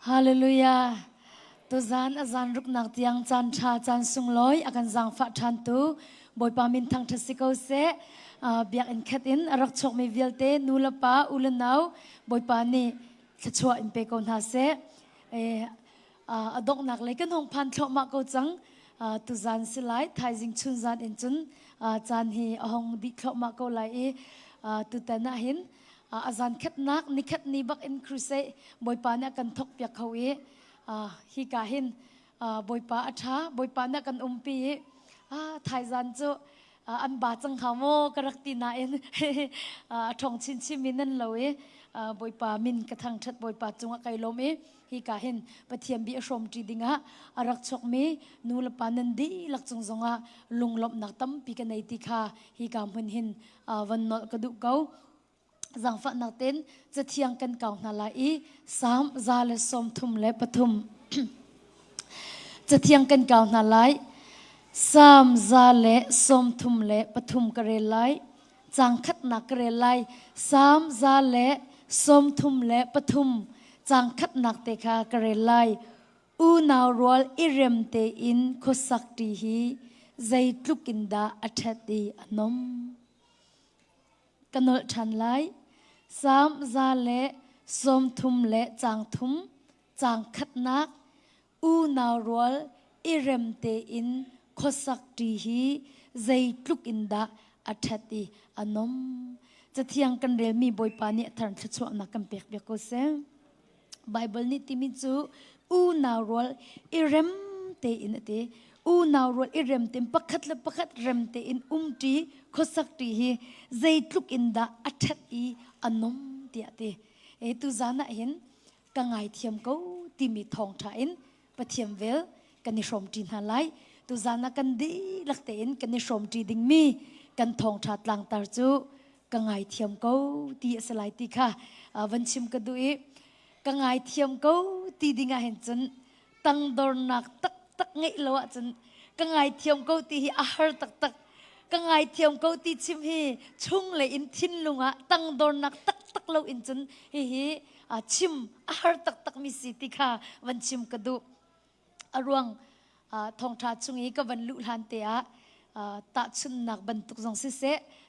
ฮาเลลูยาตัวจานอาจารย์รุกนักที่ยังจันชาจันสุงลอยอากันจังฟัดทันตูบอยปามินทางทัศกาเสเบียกอินคัดอินรักชกมีวิลเตนูลปาอุลนาวบอยปานี่ขชัวอินเปกอนฮาเสอดอกนักเลยกันหงพันทอกมากูจังตุจานสิไลไทยจิงชุนจานอินจุนจานฮีหงดิทอกมากูไลตุแต่น่าเห็นอาจารย์คัดนักนิคัดนี้บักอินครูเซบอยปาเนี่ยกันทกเปียกเขาฮิกาหินบอยปาอัฐาบอยปาเนี่ยกันปีไทยจันจูอันบาจังขามกรักตีนาเอ็นทองชินชิมินันเลยบอยปามินกระทั่งชัดบอยปาจงไกลลมฮิกาหินปะเทียมบีอชมจีดิงะรักชกมีนูลปานันดีลักจงจงลุงลบนักตั้มปีกันในติคาฮิกามุนหินวันนกระดูกเกาจังฝันนักเต้นจะเทียงกันเก่านาลายสามซาเลสมทุมและปทุมจะเทียงกันเก่านาลายสามซาเลสมทุมและปทุมกระเรลัยจังคัดนักกระเรลัยสามซาเลสมทุมและปทุมจังคัดนักเตคากระเรลัยอูนาวรัลอิเรมเตอินโคสักตีฮีใจทุกินดาอัฐตีอนมกันนลชันไลสามซาเลสมทุมและจางทุมจางคัดนักอูนาวรัวลอิเรมเตอินโคสักตีฮีใจทุกินดาอัฐตีอนมจะเทียงกันเรมีบอยปานิทันชัชวนักกันเปียกเปียกโกเซไบเบิลนี่ติมิจูอูนาวรัวลอิเรมเตอินเตอูนาวรัวลอิเรมเตปักขัดและปักขัดเรมเตอินตีโคสักตีฮีใจทุกินดาอัฐตีอนมเดียเตตุจานะเห็นกังไงเทียมเขาที่มีทองถ่ายปะเทียมเวลกันนิชมจีนหาไลตุจานะกันดีลักเตนกันนิชมจีดิงมีกันทองถ่าลังตาจูกังไงเทียมเขาที่สลายติค่ะวันชิมกันดูกังไงเทียมเขาที่ดิ่งเห็นจนตั้งดอร์นักตักตักเงยแล้วจนกังไงเทียมเขาที่อาหารตักตักกังไงเทียมเขาที่ชิมฮีชุ่งเลยอินทินลุงตั้งดอนักตักตักเราอินจนฮีชิมอาหารตักตักมีสิติค่ะวันชิมกระดูอรวงทองทาชุงฮีก็วันลุลันเตะตาชุนนักบรรทุกจงเส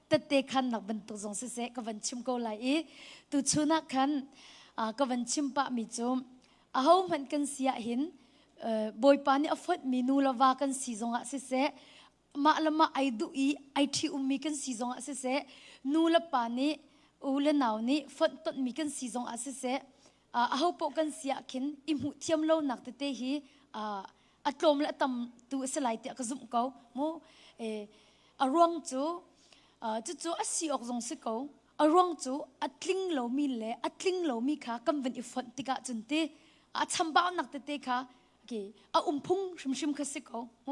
ตเตคันนักบรรทุกจงเสก็วันชิมก็ไหลตุชุนักคันก็วันชิมปะมีจมเอามันกันเสียหินบอยปานี่อฟดมีนูลาวากันสีจงเสมาละมาไอดูไอที่มีกันสีจงเสนูละปานี่อูเลนาวนี่ฟดต้นมีกันสีจงเสเอาปกันเสียขินอิมุเทียมโลนักเตฮีอัตลมและตำตัวสลายเตะกระซุ่มเขาโมอรวงจูจู่อาศัยออกจงสิเขาอรวงจูอัตลิงโลมีเล่อัตลิงโลมีค่ะกำเป็นอิฟอนติกาจนเตชัมบ้านักเตค่ะโอเคพุ่งชิมๆค่ะสิเขาโม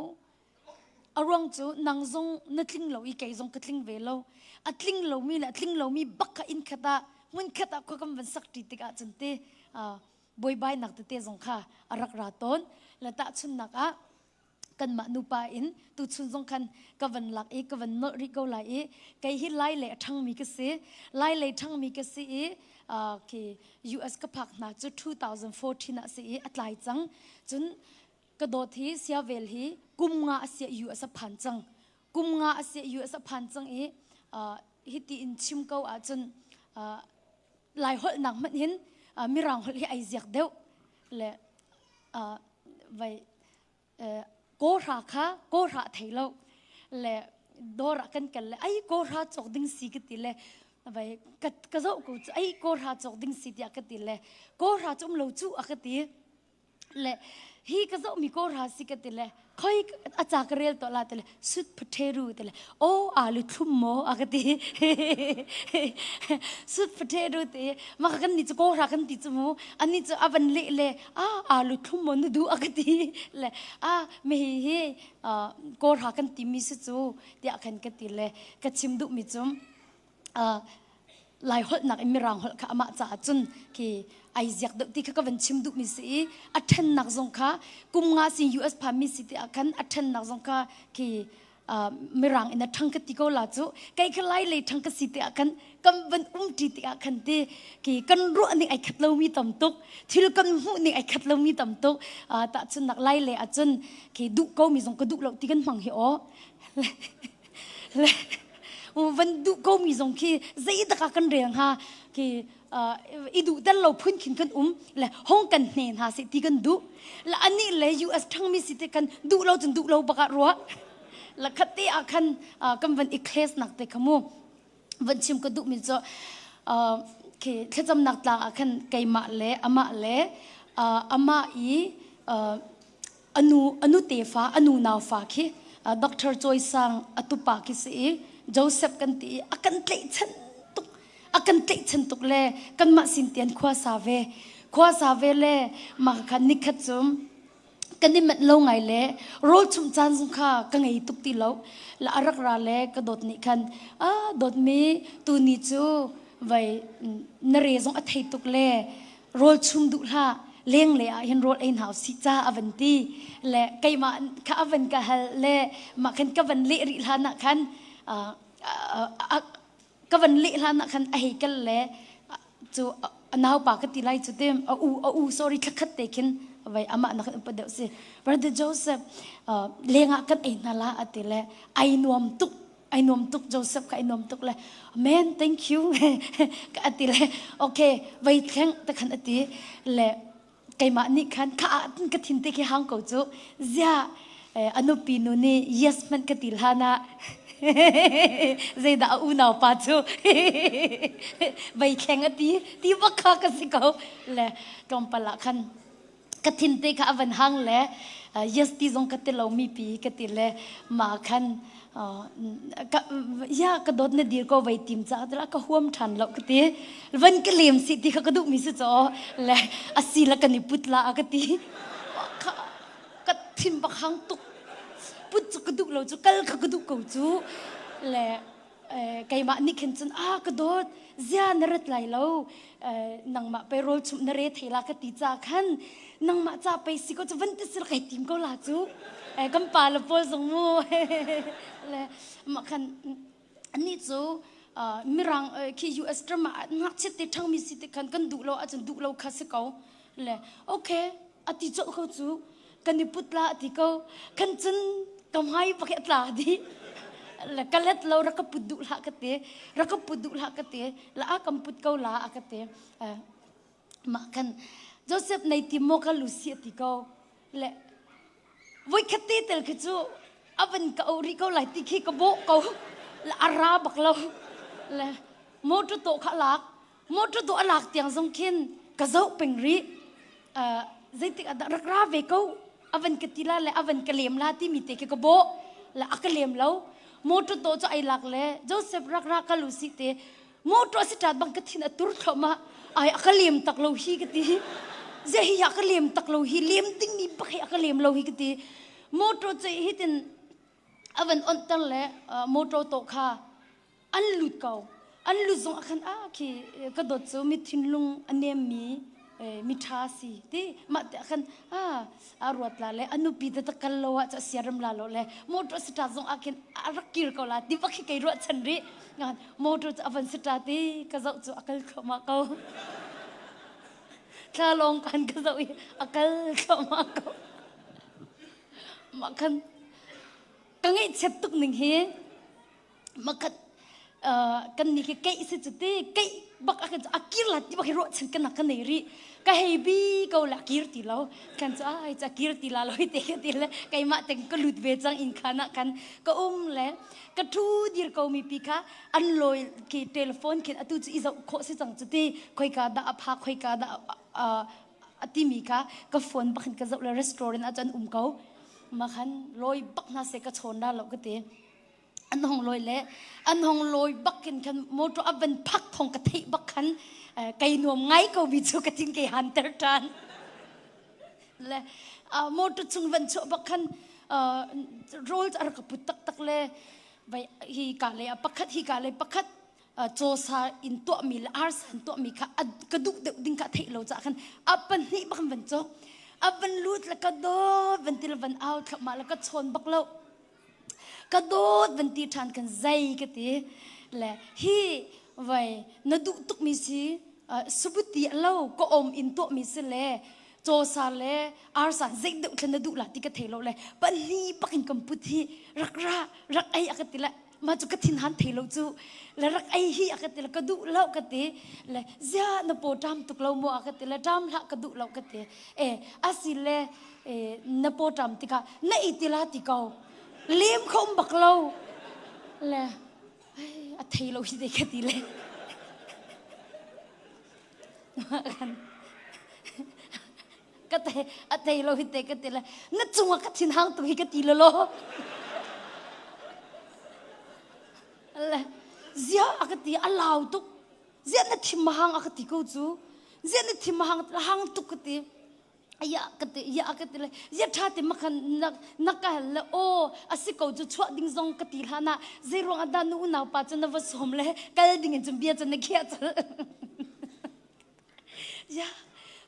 อรวงจูนางจงนัดลิงโลอีกไก่จงกัดลิงเวโลอัตลิงโลมีและอัตลิงโลมีบักอินขดามันขดาก็กำเป็นสักทีติกาจนเตบอยใบนักเตจงค่ะอารักราตนและตาชุนนักกันมานุปาอินตุชุนจงคันกวันหลักกวันนริโกไลไกฮิไลเล่ทั้งมีกษีไลเล่ทั้งมีกษีที่ US ก็พักนักจุด2014นักสิอัตไลจังจนกระโดดที่เสียเวลฮีกุมงาเสีย US พันจังกุมงาเสีย US พันจังฮิติอินชิมเกาจนหลายหดหนักมันเห็นมีรังหดที่ไอเสียกเดียวและไว้โกราค่ะโกราไทยเราและดอรักันกันเลยไอ้โกราจอกดิ้งสีกันติเลยไปกระโจกูไอ้โกราจอกดิ้งสีที่กันติเลยโกราจมเราจู่กันติเลยฮีกระโจมีโกราสีกันติเลยค่อยอาจารย์เรียนตัวละติเลยสุดพเทรูติเลยโอ้อาลุทุ่มโมกันติสุดพเทรูติมากันนี่จะโกรากันติจมูอันนี้จะอันเละอาลุทุ่มโมนดูกันติเลยไม่เฮโกรากันติมีสุดจู่ที่อากันกันติเลยกระชิมดุมิจุมหลายหดหนักมีรังหดข้ามาจ่าจุนที่ไอเสียกดที่เขาวันชิมดุมิสีอัฐนักจงค่ะกุมงาสิ US พามิสิที่อากันอัฐนักจงค่ะที่ ไม่รังอินทั้งกติกาลาจูไกลขลายเลยทั้งกสิทธิ์กันกันวันทีติอากันที่กี่กันรู้อันนี้ไอ้ขัดเรามีต่ำตุกที่เรากันหูนี่ไอ้ขัดเรามีต่ำตุกแต่จนนักไล่เลยจนกี่ดุเขามีสองกระดุเราที่กันฟังเหรอวันดุเขามีสองที่ใจตะกันเรียงฮะกี่อีดูแต่เราพุ่นขินกันและห้องกันเนินหาสิที่กันดุและอันนี้เลยยูเอสทั้งมีสิทธิ์กันดุเราจนดุเราบักรัวและคัตติอาคันกำวันอีเคสนักเตะขโมวันชิมก็ดุมิจ่อเคจำนักตาอาคันไก่มาเล่อามาเล่อามาอีอนุเตฟ้าอนุนาวฟ้าคีด็อกเตอร์จอยสังอตุปาคิสีโจเซฟกันตีอากันเตะฉันตุกอากันเตะฉันตุกเล่กันมาสินเตียนขวาซาเวเล่มาคันนิคัตซุมกันนี่มันลงไงเล่โรชุมจันสุขากันไงตุกตีเลาละอารักราเล่กระโดดนี่คันโดดมีตูนิจูไว้นเรศงอัฐิตุกเล่โรชุมดุละเลี้ยงเลยเห็นโรดเอ็นหาวสิจ้าอวันตีและไกมาข้าอวันกะฮะเล่มาคันกะวันเละริลานะคันกะวันเละลานะคันไอกันเล่จูนาวปากติไลจุดเต็มsorryคัดเตคินไว้อามานักประเดี๋ยวสิ Brother Joseph เลี้ยงกันเองนั่นละอติเล่ไอ้นวมตุกโจเซฟกับไอ้นวมตุกเลย Man thank you กับอติเล่โอเคไว้แข่งแต่ขันอติเล่ไก่มานี่ขันข้าอันกระถิ่นเตะห้างกูจูเจ้าอนุปีนุนี่ yes มันกระติลฮานะเจดาอูนาวปาจูไว้แข่งอติที่วักข้ากันสิเขาเล่กำปละขันกระถิ่นเตะข้าวันห้างเล่yes ที่ทรงกระติเรามีปีกระติเล่มาขันยากระโดดเนี่ยดีก็ไว้ติมจ้าแต่ละก็ห่วมทันแล้วก็ตีวันก็เลี้ยมสิที่เขาก็ดูมิสจ่อและอาศิลกันนี่พุทธละก็ตีก็ทิมบักหังตุกพุทธก็ดูเราจูกัลก็ดูกูจูและไก่มานี่เห็นจนกระโดดเจ้านรดไหลเรานังมาไปโรลชุมนเรศเทลากติจ้าขันนังมาจ้าไปสิก็จะวันที่สิลไก่ติมก็ลาจูกำปาลปอลสงมูเลยมาคันอันนี้จูมิรังคียูเอสตรมานักเชติทั้งมีสิทธิ์กันดูเราอาจจะดูเราคัสเขาเลยโอเคอธิจเขาจูกันนิพุทธละอธิเขากันจนกำให้ปักตาดีและกันเล็ดเรารักปุดดุละกันเตะรักปุดดุละกันเตะละอากำปุดเขาละกันเตะมาคันโจเซฟในทิโมคัลลูซีอธิเขาและไว้คัดตีเตลคือจูอวันก็เอาริเขาไหลติขี้กระโบกเขาละอาราบักเราละโมตุโตขลักโมตุโตอลักเตียงสงขินกระเจ้าเป็นริใจติอัดรักราเวเขาอวันกติลาและอวันกะเลียมลาที่มีเตกระโบละอักเลียมเราโมตุโตจะไอลักเลยโจเซฟรักกัลุสิเตโมตุสิตาบังกตินตุรขมาไออักเลียมตักเราฮีกติเจ้าอยากเลี้ยมตักเราฮีเลี้ยมติ้งมีปักอยากเลี้ยมเราฮีกติโมโตเจ้าฮิตินอวันอันตั้งเลยโมโตโตค่ะอันลุดเก่าอันลุดจงอาคันคีกระโดดเจ้ามิทินลุงอันเนียมีทาสีที่มาแต่อาคันอารวดลาเลยอนุปีเตตะกันโลวะจะเสียรำลาโลเลยโมโตสตาร์จงอาคันรักกิรเก่าลาที่ปักให้รวดฉันริงานโมโตจะอวันสตาร์ที่กระเจ้าจะอาคันเข้ามาเก่าถ้าลองกันก็จะอาการเข้ามาก็มากันกังไอเช็ดตุกหนึ่งเฮมากันนี่แค่สิจุดที่แค่บักอาการอากิรลัดที่บักฮิโร่ฉันกันนักกันไหนรีก็เฮบีก็ลักกิรติเรากันจะจะกิรติเราเลยเตะกันติเลยก็มาแต่งก็หลุดเวจังอินขานะกันก็เลยก็ทูดีร์ก็มีปีค่ะอันลอยที่โทรศัพท์คิดตุจะอีจะโคสิจังจุดที่คอยกาดาพักคอยกาดาอติมีค่ะก็โฟนบักกันจะเลยรีสอร์ทอาจารย์เขามาขันลอยบักน่าเสกชนได้แล้วก็เตะอันห้องลอยเละอันห้องลอยบักกันโมโตอับเป็นพักของกะทิบักขันไก่หนุ่มไงก็วิจูกะทิงไก่ฮันเตอร์ทันและโมโตจุงวันโชบักขันโรลจะอะไรกับปุตตักเลยไปฮีกาเลยปักขัดฮีกาเลยปักขัดโจซาอินตัวมีอาร์สันตัวมีค่ะกระดูกเด็กดิ้งกะทิเราจะขันอับเป็นนี่บักวันโจอับเป็นลูดแล้วก็โดดวันที่เราวันเอาขับมาแล้วก็ชนบักเรา กระโดดวันตีทานกันใจกันตีแหละฮีไว้นดุตุกมีสิสุบตีเล่าก็อมอินตัวมีสิเลโจซาเลอาร์สันเจดุขนดุละที่กระเทโลเลยปันนี้ปักอินกัมพูทีรักไอ้อากติละมาจุกทินหันเทโลจูและรักไอ้ฮีอากติละกระดุเล่ากติและเจ้านโปดามตุกเล่าโมอากติละดามละกระดุเล่ากติอาศิเลนโปดามติกาในอิติลาติกาเลี้ยมคมบักเล่าและอเทโลฮิเดกติเลยก็แต่อเทโลฮิเดกติเลยนั่นจงว่ากัดทินหังตุฮิกติละโลอะไรเจ้าอากติอาลาวตุกเจ้านั่นทิมหังอากติกูจูเจ้านั่นทิมหังตุกติยากติเลยยาท่าติมักนักละโออาศิกจูชัวดิ้งซงกติลานะเจรวงอดานูนาวปาจนวสมเลยกัลดิ้งจุนเบียจนนักเขียจยา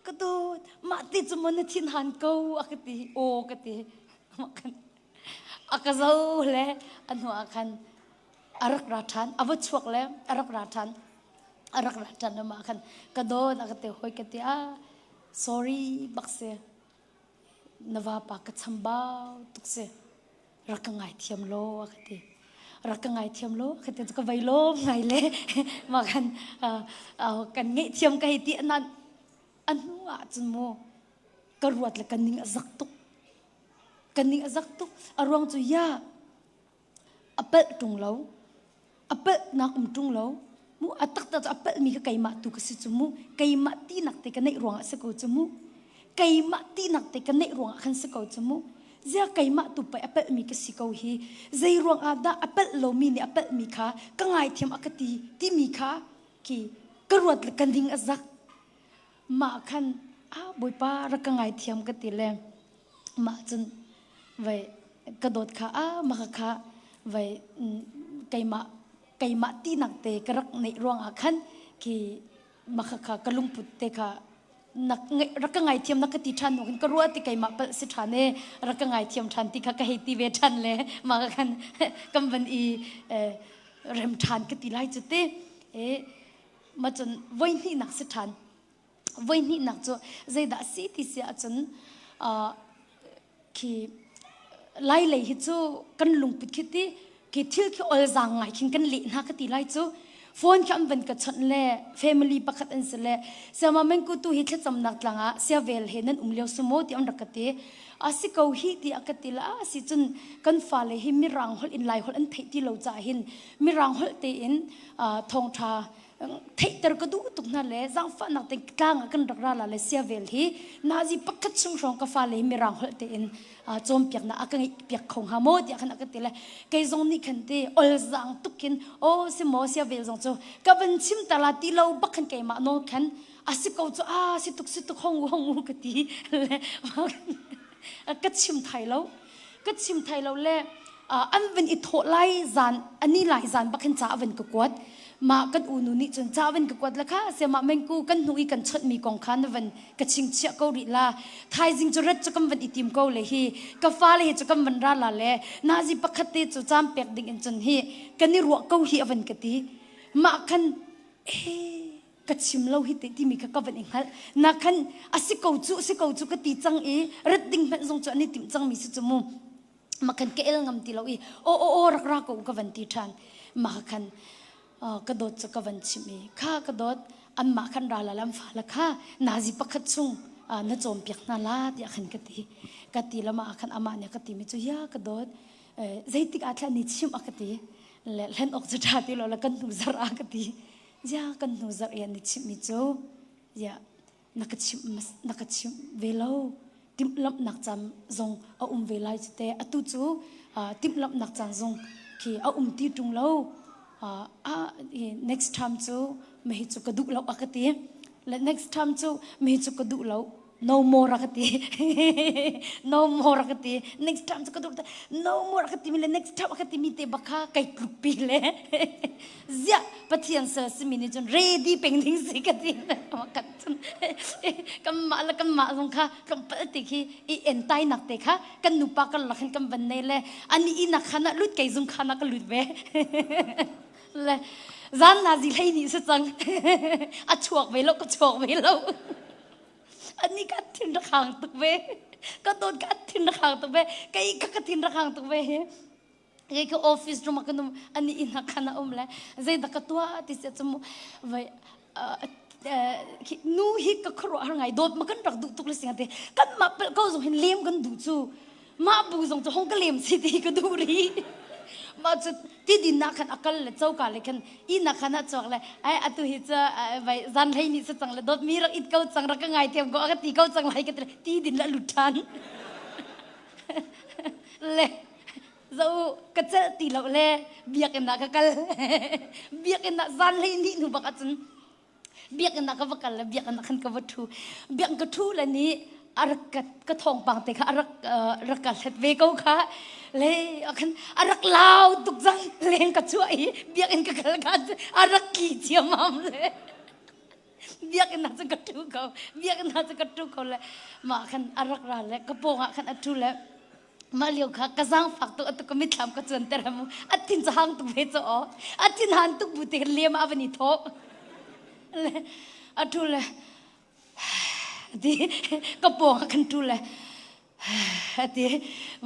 กระโดดมาติจมันทินหันกูอากติโอกติมักันอากาเจ้าเลยอันหัวกันอารักราชันอวัชวกเลยอารักราชันมากันกระโดดอากติหอยกติsorry bakse nawa pa ka chambao tukse rakangai thiam lo akate ka vailo ngai le makan kan ngai thiam ka hiti nan anwa chmo karuat la kaning azak tuk arwang chu ya apel tung lo apel na tung lo mu atak ta apel mi ka kaima tu ka si chumu kaima ti nak te ka nei ruang sa ko chumu kaima ti nak te ka nei ruang khan sa ko chumu zia kaima tu pa apel mi ka si ko hi zai ruang ada apel lo mi ni apel mi kha ka ngai thiam akati ti mi kha ki karuat la kaning azak ma khan boi pa ra ka ngai thiam ka ti le ma chun vai ka dot kha ma kha vai kaima ti nak te karak nei ruang akhan ki makha kalung putte kha nak rakangai thiam nakati than no kan karua ti kaima pal si thane rakangai thiam than ti kha ka heti ve than le ma khan kamban i rem than ka ti lai chute ma chon voin hi nak si than voin hi nak cho zaida si ti si achon ki lai lei hi chu kan lung put khiti ki thil ki ol zang ngai king kan li na ka ti lai chu phone kham ban ka chon le family pakhat an se le sama men ku tu hi thla cham nak tlanga sia vel he nan umleu sumo ti on rakate asi ko hi ti akatila si chun kan fa le hi mirang hol in lai hol an thei ti lo cha hin mirang hol te in thong tha thei ter ka du tuk na le zang fa nak te tlang kan rak ra la le sia vel hi nazi pakhat chung rong ka fa le mirang hol te in chom piak na akang piak khong ha mo ti khan akatila kai zong ni khan te ol zang tukin o si mo sia vel zong chu ka ban chim tala ti lo bakhan kai ma no khan asi ko chu si tuk hong ka ti le ka chim thai lo le an ven i tho lai zan ani lai zan bakhan cha ven ka kwat ma kan unu ni chun cha ven ka kwat la kha se ma men ku kan hui kan chot mi kong khan ven ka ching chia ko ri la thai jing chu ret chu kam ven itim ko le hi ka fa le chu kam ven ra la le na ji pakhate chu cham pek ding in chun hi kan ni ro ko hi aven ka ti ma khan ka chim lo hi te ti mi ka ven inghal na khan si ko chu ka ti chang e ret ding ben zong chu ani tim chang mi su chu mu ma khan ke el ngam ti lo i o rak ko ka ven ti than ma khan ka dot chu ka ven chimi kha ka dot an ma khan ra la lam fa la kha na ji pakhat chung na chom pek na la ti khan ka ti lama khan ama ne ka ti mi chu ya ka dot zaitik athla ni chim akati le len ok chu tha ti lo la kan tu zar akati ja kan nu zar ya ni chim mi chu ya nakachim velo tim lam nak cham zong velai chute atu chu tim lam nak chang zong ki ti tung lo next time chu me hi chu ka du lo akati le next time chu me hi chu ka du lo no more rakati no more rakati next time ka dur no more rakati mile next time rakati mite bakha kai klupi le zia pathian sa simini jon ready pending sikati makatun kam ma song kha kam pati ki I entai nak te kha kan nupa ka lakhan kam banne le ani ina khana lut kai zum khana ka lut be le zan na zi lai ni sa chang a chuak ve lo ko chuak ve loอันนี้ก็ทิ้งระฆังตุกเวก็โดนก็ทิ้งระฆังตุกเวก็อีกก็ทิ้งระฆังตุกเวไอ้ก็ออฟฟิศรูมกันนุ่มอันนี้อินนักขณะเลยใจดักตัวที่เสียจมูกไว้นู่ฮิกก็ครัวหงายโดดมากันรักดูตุกเลยสิงห์เตกันมาเปิดก็ส่งเห็นเลี้ยมกันดูจูมาบูส่งจะห้องก็เลี้ยมสิทีก็ดูรีมาจะที่ดินนักขันอักเลยเจ้ากันเลยขันอินนักขันจอกเลยไอ้อตุหิจะไปจันให้นี่สักจังเลยโดดมีรักอิดเก้าจังรักก็ไงเทียมก็อักตีเก้าจังไรกันที่ดินละหลุดทันเลยเจ้าก็จะตีเราเลยเบียกันนักกันเบียกันนักจันให้นี่หนูบอกจันเบียกันนักก็บอกกันเลยเบียกันนักขันก็วัตถุเบียกันก็ทูเลยนี่อารักก็ทองปังแต่ค่ะอารักกัดเสร็จเวก้ค่ะเลยอันอารักลาวตุกจังเลี้ยงกระช่วยเบียกันก็กระกันอารักกี่เจียมามเลยเบียกันน่าจะกระทุกเขาเบียกันน่าจะกระทุกเขาเลยมาคันอารักราเลยกระโปงคันอัดทุเลยมาเลี้ยวค่ะกระซังฝักตัวอัดก็ไม่ทำกระจวนแต่ละมุอัดทิ้งจะหางตุกเวจอ๋ออัดทิ้งหันตุกบุตรเลี้ยมาวันนี้โตเลยอัดทุเลยที่กระโปงคันทุเลยที่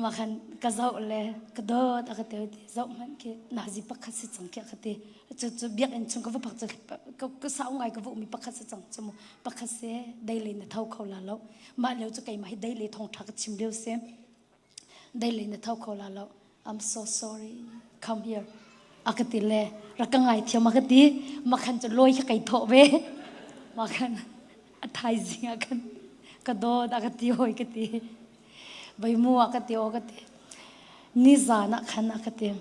มาคันกระเจ้าเลยกระโดดกระเตยเจ้ามันแค่น่าจะปักขัดสิจังแค่กระเตยจะเบียกอันชงก็ว่าปักจะก็สาวไงก็ว่ามีปักขัดสิจังจมูกปักขัดเสียได้เลยนะเท่าเขาละแล้วมาแล้วจะไกลมาให้ได้เลยทองทักชิมเดียวเสียได้เลยนะเท่าเขาละแล้ว I'm so sorry come here กระเตยเลยรักไงเที่ยวมากระเตยมาคันจะลอยแค่ไก่โถเวมาคันไทยสิงกันกระโดดกระเตยโอยกระเตยใบมัวกระเตยกระเตยนิจานะขันกระเตย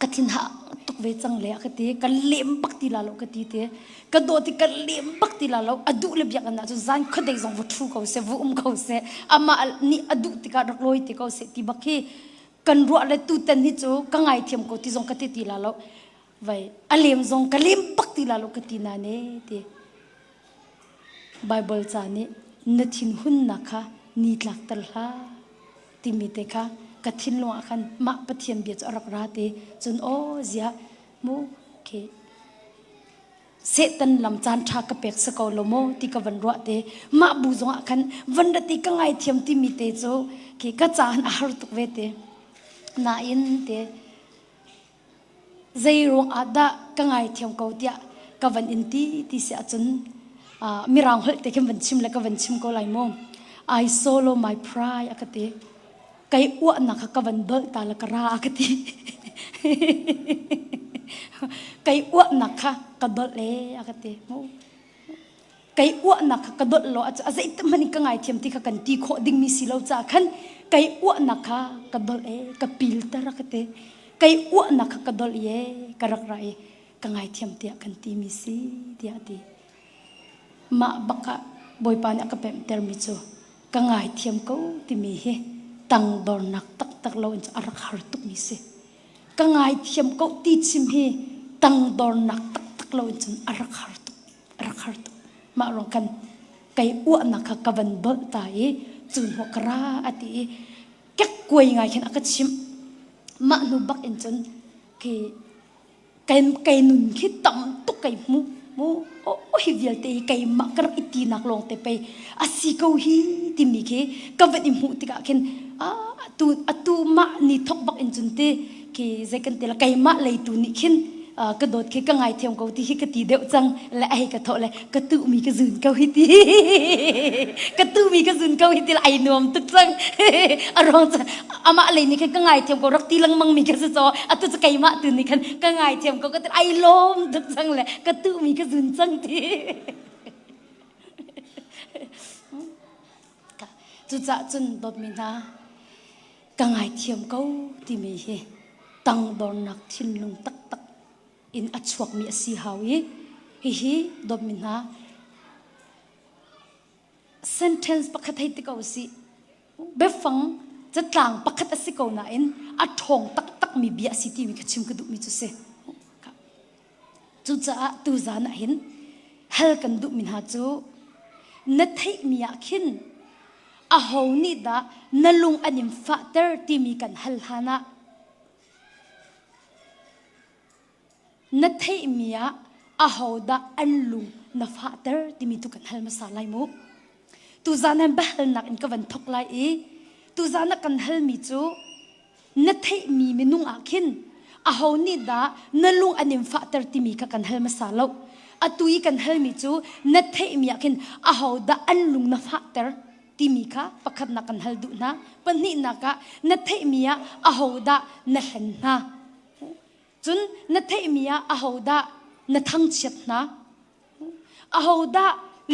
กระทินหาตุกเวจังเลยกระเตยกันเลี้ยมปักตีลาโลกระเตยเตยกระโดดที่กันเลี้ยมปักตีลาโลอดุเลยบียกันนะจุดจันขัดเด็กส่งวัตถุเขาเสวุ้มเขาเสอามานี่อดุที่การรักลอยที่เขาเสที่บักฮีกันรัวเลยตุตันนี่จูกังไงเทียมเขาที่ส่งกระเตยตีลาโลไว้อเลี้ยมส่งกันเลี้ยมปักตีลาโลกระเตยนั่นเองเตยBible จานี่นัดทินหุ่นนะคะนิดลักตลาติมิเตค่ะกัดทินลงอาคันมาปะเทียนเบียดรักราเตจนโอ้เสียมูเคเสตันลำจานชากระเปกสกอลโมติกวันรัวเตมาบูจงอาคันวันดติกังไอเทียมติมิเตโจเคกัจจานอารุตุเวเตนาอินเตใจรงอาดะกังไอเทียมเกาเตียกวันอินตีที่เสียจนมีรางเหลแต่แค่วันชิมแล้วก็วันชิมก็ไหลมง I swallow my pride กติไก่อ้วนนะคะก็วันเบิกตาละกระกติไก่อ้วนนะคะกระโดดเลยกติไก่อ้วนนะคะกระโดดโลอาจจะอิตมันก็ไงเทียมที่เขากันตีโคดิ้งมีสิเราจะขันไก่อ้วนนะคะกระโดดกระปิลตระกติไก่อ้วนนะคะกระโดดกระรักไรก็ไงเทียมที่กันตีมีสิเดียดีมาบักกะบอยปานก็เป็นเทอร์มิจูกังไงเทียมเขาที่มีเฮตังดอนนักตักเราจะอารักหาตุกมีเสกังไงเทียมเขาตีชิมเฮตังดอนนักตักเราจะอารักหาตุกมาลองกันไก่อ้วนนักกวันเบิดตายจุนหัวกระอติแก่กวยไงฉันก็ชิมมาหนูบักเอ็นจนไก่หนุนคิดต่ำตุกไก่มูโอ้ฮิวิลเตไก่มักกระอิตีนักลงเตไปอาศิกเอาฮีติมีเคกวันอิมูติกาเข็นตูมานี่ทอกบักอินจุนเตเคใจกันเตละไก่มาเลยตูนี่เข็นกระโดดเคกังไงเทียมเขาที่ฮิกตีเดียวจังและไอ้กระโถเลยกระตูมีกระสืนเขาฮิตีกระตูมีกระสืนเขาฮิตีละไอ้นวมตึกจังอารมณ์จะอามาเลยนี่แค่กังไงเทียมเขารักตีลังมังมีกระสือจอตุจะไก่มาตื่นนี่กันกังไงเทียมเขาก็จะไอ้ลมตึกจังเลยกระตูมีกระสืนจังทีจุดจะจุนดดมินากังไงเทียมเขาที่มีเฮตังดอนนักทิ้งลงตักอินอัจฉริยะสีหาวิฮิดอมินา sentence ปักขัดให้ติกเอาสิเบบฟังจะต่างปักขัดสิกเอาหน่าอินอัดทองตักมีเบียสิที่มีขชิมกระดูกมีจุเสจูจ้าตูจานะเห็นเฮลกันดุมินหาจูนัดให้มีอาคินอาหูนี่ดานลุงอันยิมฟาเตอร์ที่มีกันเฮลฮานะนัดให้มีอาหูดาอันลุงนัฟาเตอร์ที่มีตุกันเฮลมาสาไลมุตูจานะเบลนักอินกวันทกไลตูจานะกันเฮลมีจูนัดให้มีเมนุงอาคินอาหูนี่ดานลุงอันยิมฟาเตอร์ที่มีกันเฮลมาสาลาวอตุยกันเฮลมิจูนัดเทมีอาคินอาหูดาอันลุงนัฟาเตอร์ที่มีค่ะประคัดนักกันเฮลดูนะปนินักะนัดเทมีอาหูดานัเห็นนะจนนัดเทมีอาหูดานัทั้งเช็ดนะอาหูดา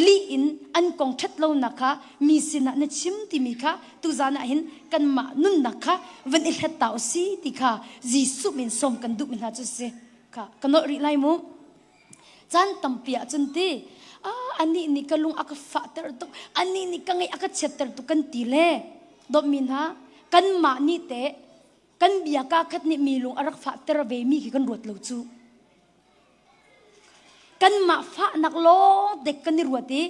ลีอินอันกงเช็ดเรานักะมีสินะนัชิมที่มีค่ะตุจานะเห็นกันมานุนนักะวันอิลเหตาสีที่ค่ะจีสุมินสมกันดูมินหาจุเสค่ะกันโนริไลมุจันตัมเปียจันทีอันนี้นี่ก็ลุงอาก็ฟาเตอร์ตุอันนี้นี่ก็ไงอาก็เช็ดเตอร์ตุกันตีเล่ดมินฮะกันมานี่เตะกันเบียกาคัดนี่มีลุงอารักฟาเตอร์เวมีกี่กันรวดเหลวจูกันมาฟานักโลเด็กกันนี่รวดดี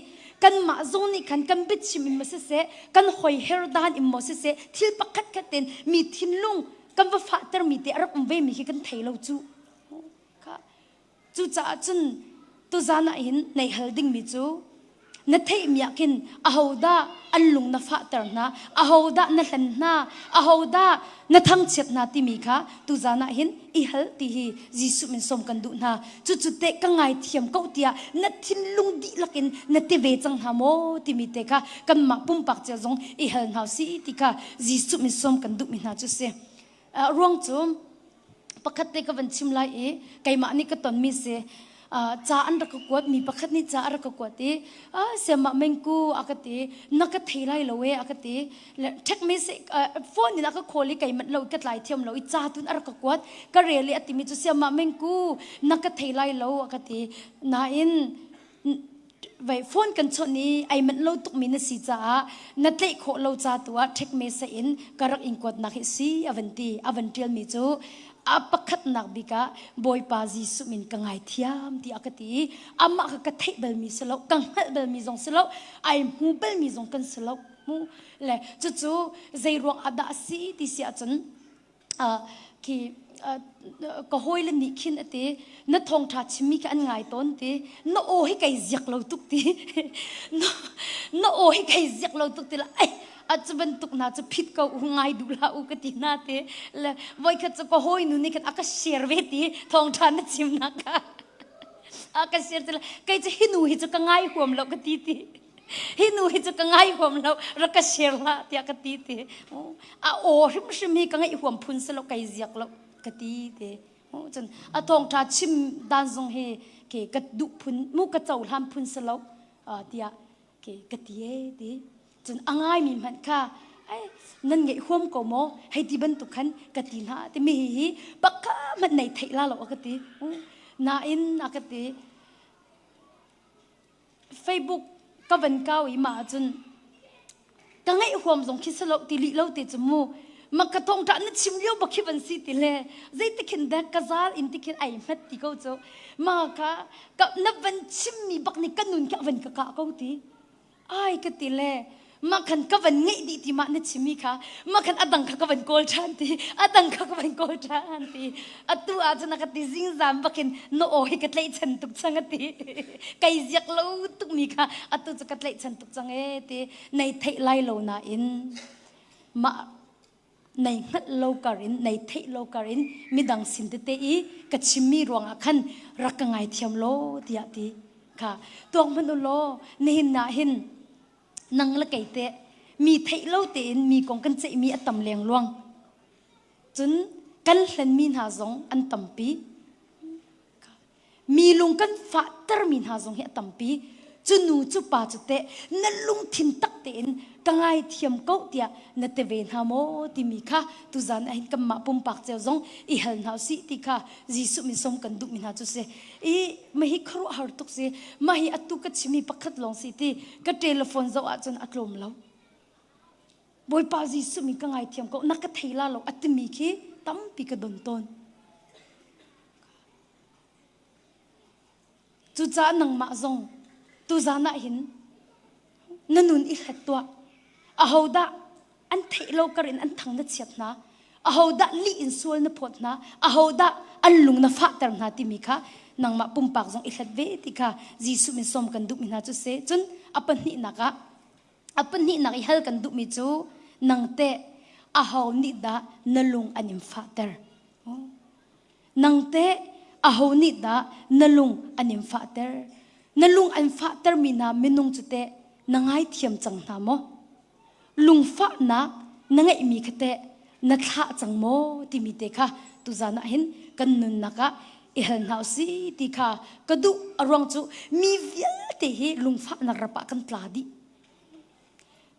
กันมาโซนี่กันบิดชิมิมาเสกันหอยเฮร์ดานอิมมอเสทิลปักคัดคัดเต็นมีทินลุงกันว่าฟาเตอร์มีเตะอารักเวมีกี่กันไทยเหลวจูจูจ้าจันตุจานะอินในเฮลดิ้งมิจูนัดเทมีอากินอาหูดาอันลุงนัฟาเตอร์นะอาหูดานัลันนะอาหูดานัทั้งเช็ดนาที่มีค่ะตุจานะอินอีเฮลที่ฮีจิสุมินสมกันดูนะจุดเตะกังไงเทียมเก้าเตียนัดทินลุงดีลักินนัดเตเวจังหาโมที่มีเตค่ะกันมาปุ่มปักเจ้าจงอีเฮลนาซีที่ค่ะจิสุมินสมกันดูมินาจุเสร่วงจูปกติก็วันชิมไลไก่มานี่ก็ตอนมีเสจ้าอันรักกวดมีปกติจ้ารักกวดที่เสมาเมงกูอากตินักเทไลเลวอากติและเทคนิคโฟนนี่นักโคลิไก่มันเราก็ไล่เทียมเราจ้าตุนรักกวดก็เรียลอติมิจุเสมาเมงกูนักเทไลเลวอากตินาอินไว้โฟนกันชนี้ไอ้มันเราตุกมินสิจ้านัดเตะโคเราจ้าตัวเทคนิคอินกรักอิงกวดนักสิอเวนตีลมิจูอาปักขัดนักบิกาบอยปาจิสุมินกังไงเทียมที่อากติอามาก็เทเบลมีสลบกังเฮเบลมีจงสลบไอมูเบลมีจงกันสลบมูเล่จู่ใจรวงอาดาสีที่เสียจนที่ก็หอยเล่นนิคินตีนัดทองทัดชิมิกันไงต้นตีน้าโอให้ไก่เสียกเราตุกตีน้าโอให้ไก่เสียกเราตุกตีละไออาจจะเป็นตุกน่าจะผิดก็ง่ายดูละอุกตินาเตและวัยขัดจะก็หอยนู่นนี่ขัดอากาศเชียร์เวทีทองทานนัดชิมนักอากาศเชียร์จะละใครจะหินูหิจะก็ง่ายห่วมเราก็ตีตีหินูหิจะก็ง่ายห่วมเรารักเชียร์ละที่อากาศตีตีโอ้ริมชิมีก็ง่ายห่วมพุนสเราใครเสียกเราก็ตีตีจนทองทานชิมด้านทรงเฮเกกัดดุพุนมุกกระเจ้าทำพุนสเราที่เกกัดตีตีจนอ่างมีมันค่ะนั่นไงห่วมก็โมให้ที่บรรทุกขันกตินาที่มีปักก็มันในไทยละหรอกกตินาอินอากติเฟซบุ๊กก็เป็นเก้าอีมาจนก็ไงห่วมส่งคิดสลบติลิเล่าติจมูมักกระทงท่านชิมเลี้ยวบักขี้บันซีติเล่ใจติขินเด็กกระซาอินติขินไอเม็ดติเขาโจมาค่ะกับนับวันชิมมีบักนี่กันนุนกับวันกะกะเขาติไอ้กติเล่มาขันกับวันไงดีที่มาเนชิมิค่ะมาขันอดังกับวันโกลชันตีอดังกับวันโกลชันตีตัวอาจจะนักตีซิงซามบักเห็นโนโอให้กัดเลยฉันตุกจังตีไก่ยักษ์เราตุกมีค่ะตัวจะกัดเลยฉันตุกจังตีในเทไลโลนาอินมาในหัดโลการินในเทโลการินมีดังสินเตอีกัดชิมีรวงอาคันรักไงเทียมโลตีอะตีค่ะตัวมันโลในหินนาหินนังละไก่เตะมีไทยเล่าเตนมีกองกันเจมีอัตตำเลียงลวงจนกันเห็นมีหาจงอันตำปีมีลุงกันฟาตร์มีหาจงเฮตัมปีจนูจุปาจุเตนั่นลุงทินตักเตน kangai thiam ko tia na te ven ha mo ti mi kha tu zan a hin kam ma pum pak cheu zong I hal nau si ti kha jisu min som kan du min ha chu se I ma hi khru har tuk se ma hi atu ka chimi pakhat long si ti ka telephone zo a chon atlom lo boy pa jisu mi kangai thiam ko na ka theila lo atmi khi tam pi ka don ton chu cha nang ma zong tu zana hin nanun I khatwa a hoda an theilo karin an thang na chiat na a hoda li in sual na phot na a hoda an lung na fa tar na ti mi kha nang ma pum pak zong I khat ve ti kha jisu min som kan du min ha chu se chun apan ni na ka apan ni na I hal kan du mi chu nang te a ho ni da na lung anim fa tar nang te a ho ni da na lung anim fa tar na lung an fa tar mi na minung chu te nangai thiam chang na mo lung fa na nangai mi khate na kha chang mo ti mi te kha tu zana hin kan nun na ka I hal nau si ti kha ka du arong chu mi vial te hi lung fa na rapa kan tla di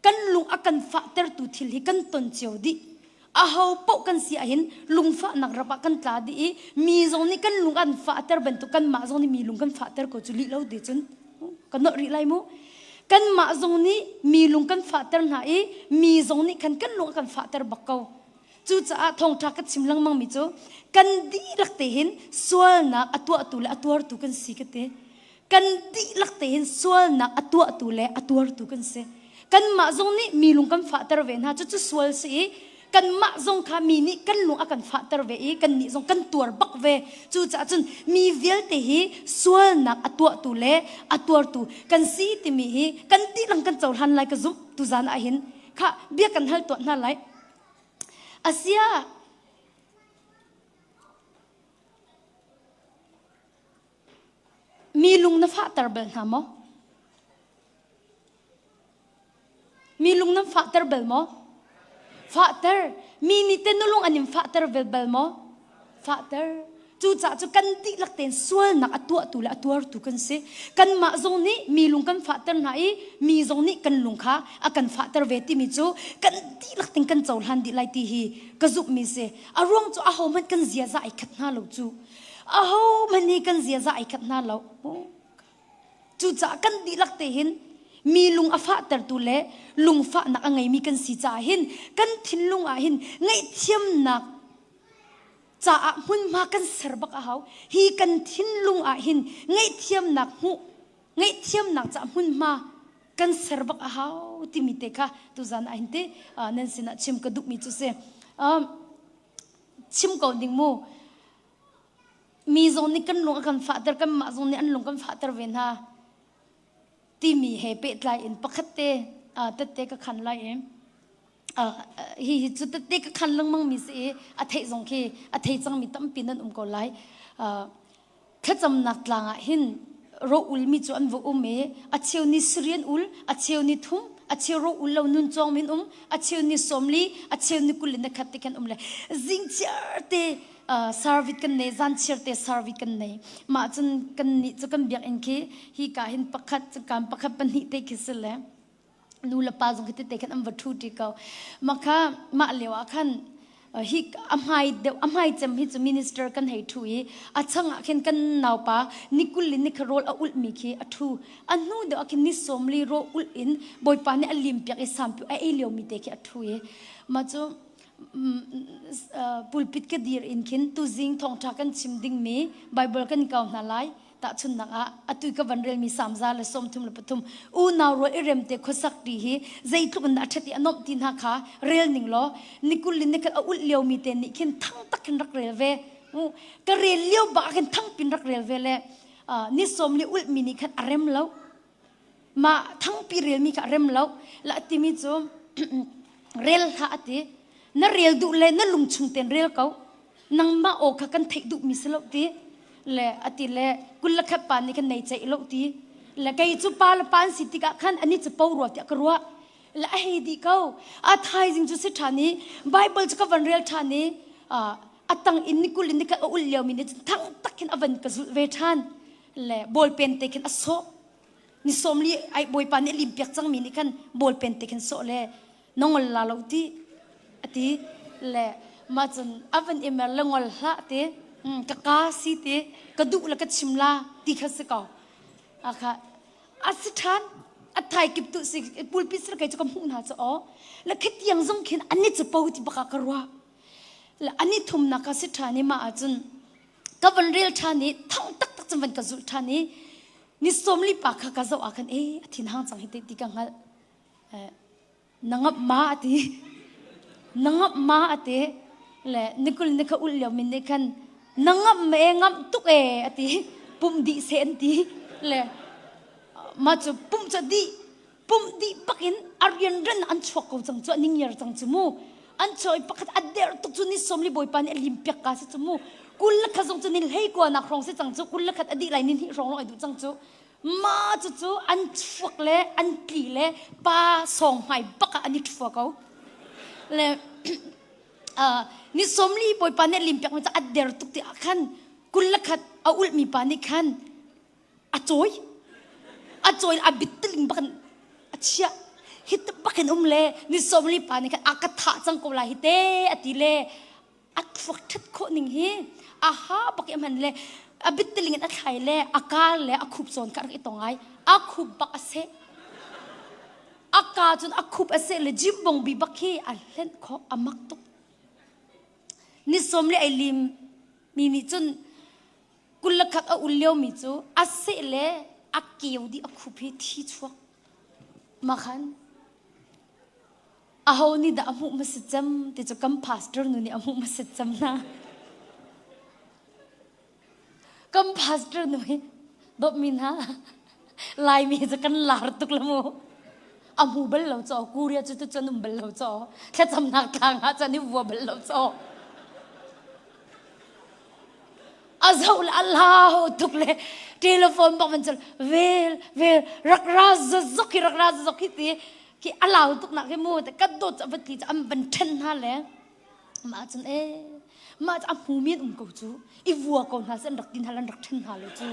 kan lung akan fa ter tu thil hi kan ton cheu di a ho po kan si a hin lung fa nak rapa kan tla di mi zong ni kan lung an fa ter ban tu kan ma zong ni mi lung kan fa ter ko chu li lo de chun kan no ri lai mo kan ma zong ni mi lung kan fa ter na mi zong ni kan lung kan fa ter bakau chu cha thong tha ka chimlang mang mi chu kan di lak te hin sual na atwa tu le atwar tu kan si ka te kan di lak te hin sual na atwa tu le atwar tu kan se kan ma zong ni mi lung kan fa ter ve na chu sual si kan ma zong kha mi ni kan lung akan fa ter ve kan ni zong kan tuar bak ve chu cha chun mi vel te hi sual na atwa tu le atwar tu kan si ti mi hi kan ti lang kan chol han lai ka zum tu zan a hin kha bia kan hal to na lai asia mi lung na fa ter bel na mo mi lung na fa ter bel mo Father, mini tenulong anim father bel mo. Father, chu cha chu kan ti lak ten sual nak atwa tu la atwar tu kan se kan ma zong ni mi lung kan father na mi zong ni kan lung kha akan father ve ti mi chu kan ti lak ten kan chol han di lai ti hi ka zup mi se arong chu a ho man kan zia za ai khat na lo chu a ho man ni kan zia za ai khat na lo chu cha kan di lak te hin mi lung afa tar tu le lung fa nak angai mi kan si cha hin kan thin lung a hin ngai thiam nak cha a mun ma kan serbak a hau hi kan thin lung a hin ngai thiam nak hu ngai thiam nak cha mun ma kan serbak a hau ti mi te kha tu zan a hin te nan sina chim ka duk mi chu se chim ko ding mu mi zon ni kan lung kan fa tar kan ma zon ni an lung kan fa tar ven ha ti mi he pe tlai in pakhatte tatte ka khan lai em hi chu tatte ka khan lang mang mi se a thei zong khi a thei chang mi tam pinan ko lai khacham nak tlanga hin ro ul mi chu an vo me a cheu ni srian ul a cheu ni thum a cheu ro ul lo nun chong min a cheu ni somli a cheu ni kulin na khatte kan le zing charte sarvit kan nei zan cherte sarvit kan nei ma chun kan ni chu kan biak en ki hi ka hin pakhat chu kan pakhat pan hi te kisle nu la pa jong te kan am wathu ti ka makha ma lewa khan hi amhai cham hi chu minister kan hei thu hi achanga khen kan naw pa nikul ni kharol a ul mi khi athu anu de akin ni somli ro ul in boy pa ne alim pyak e sampu a elio mi te ki athu hi ma chu pulpit ke dir in kin tu zing thong tha kan chimding me bible kan kaw na lai ta chun na atu ka vanrel mi samza la som thum la pathum u naw ro irem te khosak ti hi zeitluk na thati anom tin ha kha rel ning lo nikul lin ka ul leo mi te ni kin thang tak kin rak rel ve ka rel leo ba kin thang pin rak rel ve le ni som li ul mi ni khan arem lo ma thang pi rel mi ka rem lo la ti mi chu rel ha ati na rel du le na lung chung ten rel kau nang ma o kha kan thei du mi selo ti le ati le kul la kha pa ni kan nei chai lo ti le kai chu pa la pan si ti ka khan ani chu pau ro ti ka ro la he di kau a thai jing chu se thani bible chu ka van rel thani atang in ni kul ni ka ul leo mi ni thang takin avan ka zul ve than le bol pen te kin aso นิสมลีไอ้บอยปานนี่ลิมเปียกจังมีนี่กันบอลเป็นติกันโซเลน้องลาลาวตีอติแหละมาจนอวันเอเมลงอลละตีกะกาสีตีกระดูแล้วก็ชิมลาตีข้าศึกเอาอะค่ะอัศทานอัฐายกิบตุสิปูลพิสระไกจะกำหุนหาจะอ๋อแล้วคิดยังจงเขียนอันนี้จะปูที่บักกะรัวแล้วอันนี้ทุ่มนักสิทานี่มาจนกับวันเรียลทานี่ทั้งตักจนวันกระจุทานี่นิสมลีปากกะจะว่ากันทินห้างจังหิตติกังหัดนังมาอตินังมาอติและนิคุลนิกอุลเลียวมินนิกันนังเมงัมตุกอติปุ่มดีเซนติและมาจูปุ่มจะดีปุ่มดีปักอินอารียนเรนอันชวกเขาจังจวนนิ่งยร์จังจมูอันชอยปักอัดเดอร์ตุกจุนิสมลีบอยปานลิมเปียกกาสิจมูกุลลักขจงจุนิลให้กว่านักร้องสิจังจูกุลลักขอดีไรนินที่ร้องร้องไอ้ดูจังจูมาจู่ๆอันฟักเล่อันกีเล่ป้าส่งให้บักอันนี้ฟักเขาเลยนี่สมลีบอยปานเนี่ยลิมเปียกมันจะอัดเดอร์ตุกที่ขันกุลลักขัดเอาอุลมีปานนี่ขันอัดจอยอัดบิดติลิงบักอัดเชียฮิตบักอันเล่นี่สมลีปานนี่ขันอากาศจังกุลาฮิตอัดตีเล่อัดฟักทัดโคนิ่งฮีอาฮาบักยังมันเล่อบิดติลิงอัดไข่เล่อากาเล่อคุบโซนกันอีตรงไงอาคุบบักเสอากาจนอาคุบเสเลยจิบบงบีบักฮีอันเล่นขออามักตุกนิสมเลยไอลิมมีนิจุนกุลขัดอุลเลียวมิจูอาเสเลยอาเกียวดีอาคุบฮีที่ชัวมาขันอาหูนี่ดาอมุมาสิจำแต่จะกำพาสเตอร์นู่นนี่อมุมาสิจำนะกำพาสเตอร์นู่นดบมินฮะลายมีจะกันลาร์ตุกละโมอามูเบลเราจ่อกูเรียจะจะนุ่มเบลเราจ่อแค่จำนักทางฮะจะนี่วัวเบลเราจ่ออาซาอุลอัลลอฮฺตุกเลยโทรศัพท์บอกมันจะเวลรักราซซอกที่ที่อัลลอฮฺตุกนักให้มูแต่ก็โดดจะวัดที่จะอันบันเทนฮะเลยมาจนมาจะอันหูมีดกูจูอีวัวก่อนฮะเส้นรักดินฮะลันรักเทนฮะเลยจู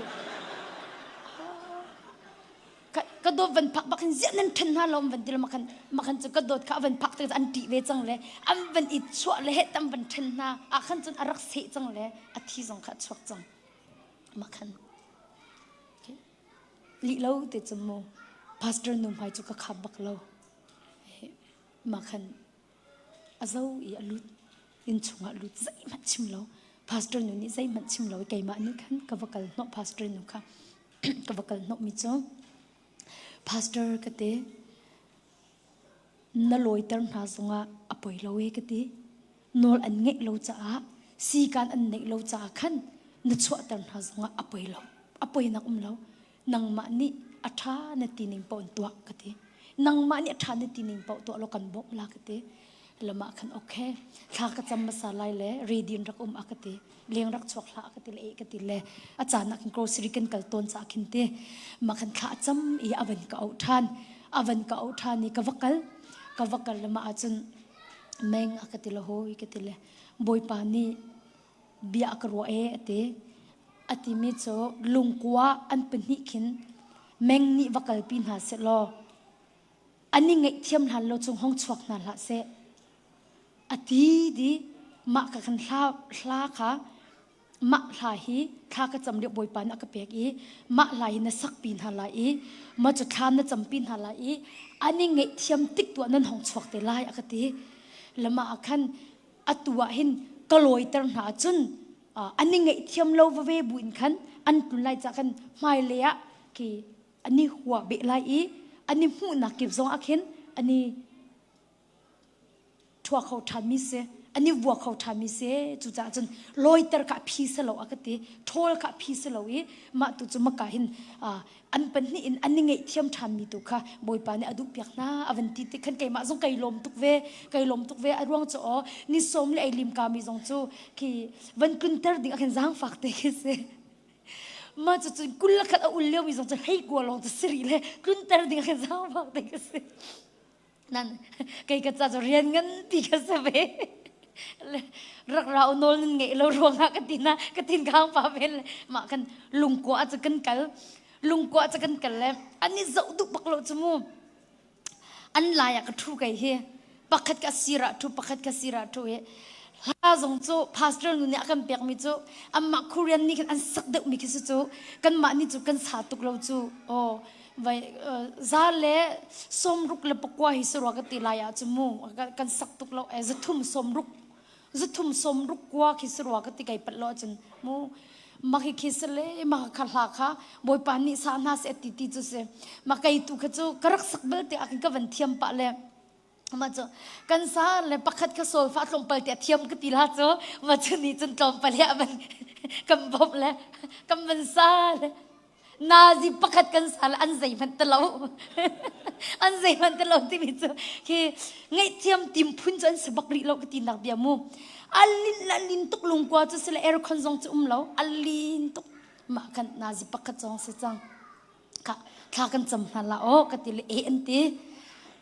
ก็โดดวันพักบักเสียนั่นเทนฮะลมวันเดียวมาคันจะก็โดดข้าวันพักแต่อันตีเวจังเลยอันวันอิจฉาเลยตั้มวันเทนฮะอาคันจนอารักเสียจังเลยอาทิตย์สองขัดชวกจังมาคันลีเล่าแต่จมูกพาสเตอร์นุ่มหายจุกขับบักเล่ามาคันอาเจ้าอีอลุดยินชงอลุดใจมันชิมเล่าพาสเตอร์นุ่มนี่ใจมันชิมเล่าไก่มานี่คันกับวักลนกพาสเตอร์นุ่มค่ะกับวักลนกมิจงพาสเตอร์ก็เตะนลอยเติร์นหาสงะอภัยเราเองก็เตะนอลอันเงะเราจะสีการอันเงะเราจะขันนัดชัวเติร์นหาสงะอภัยเราอภัยนักเรานังมานี่อัฐาเนตินิงปอนตัวก็เตะนังมานี่อัฐาเนตินิงปอนตัวเรากันบอกลาก็เตะละมาขันโอเคข้าก็จำภาษาไล่เล่รีดินรักอักเตะเลี้ยงรักชวกละอักเตะเอกติเล่อาจารย์นักโกรสริกันกัลตนจากขินเตะมาขันข้าจำอีอวันก็เอาทานนี่กวักละมาอาจารย์แมงอักเตะละโหยกติเล่บอยปานี่เบียกรัวเตะอติมิโจลุงกัวอันเป็นนิขินแมงนี่วักลปินหาเสลออันนี้ไงเทียมหันเราจงห้องชวกนั่นละเสอดีดีมากันลาค่ะมาลายฮีข้าก็จำเรียบบอยปานอักเปียกอีมาลายนะสักปีนหาลายมาจุดทานนะจำปีนหาลายอันนี้ไงเทียมติ๊กตัวนั้นห้องชวกแต่ลายอักตีแล้วมาคันอัตัวหินกลอยเติร์นหาจุนอันนี้ไงเทียมเราเวบุญคันอันตุนไลจากกันไม่เลยอะกีอันนี้หัวเบลายอันนี้หูนักเก็บซองอักเห็นอันนี้ทัวเขาทำมิเสอันนี้วัวเขาทำมิเสจุดจนลอยเตอร์กับพีเสลาอักติทอลกับพีเสลามาตุจุมากินอันเป็นนี่อันนี้ไงเทียมทำมิตุค่ะบอยปานเนี่ยอดุเปียกนะอวันติขันไก่มาส่งไก่ลมตุกเวอร่วงจ่อนี่สมเลยไอลิมกามีส่งจู่ที่วันกุนเตอร์ดิ่งอันจังฝักเตกิเสมาจุดกุลขัดอุลเลี้ยวมีส่งจะให้กัวลงจะสิริเลยกุนเตอร์ดิ่งอันจังฝักเตกิเสนั่นไก่กระจาจะเรียนกันตีกันเสเวรักเราโนนเงะเรารวงกันตินข้างป่าเป็นมากันลุงกัวอาจจะกัน ลุงกว่าจะกันกันแล้วอันนี้จะอุดปักโลจมูอันลายกระทุกไอเฮปักขัดกสิระทุปักขัดกสิระทุเฮลาจงจูพาสเตอร์เนี่ยกันเปียกมิจูอันมาคูเรียนนี่กันอันสักเด็กมิคิสจูกันมานี่จูกันสาตุกโลจูโอ้ไว้ซาเล่สมรุกเลปกว่าฮิสรัวกติลายจมูกันสักตุกโลจะทุ่มสมรุกจะทุ่มสมรุกกว่าฮิสรัวกติไก่ปัดโลจนมูมาคิดเลยมาขัดหลักค่ะบอยปานิสานาเสติติจุเสมาไก่ตุกจูกระรักสักเบลเตอากิกวันเทียมปะเลยมาจูกันซาเลยปักขัดกระโซลฟาดลงไปเตะเทียมกติลาจูมาจูนี่จนตอมไปเลยมันกำบบเลยกำบันซาเลยนาซีปักขัดกันซาลอันใจมันตลอดอันใจมันตลอดที่มิจูคือไงเทียมติมพุ่นจนสบักลีเรากตินักเบียมูอัลลินตุกลุงกว่าจะเสลเอร์คอนซงจะเราอัลลินตุกมากันนาซีปักขัดจงเสจังค่ะข้ากันจำนั่นละโอ้กติเลยเอ็นตี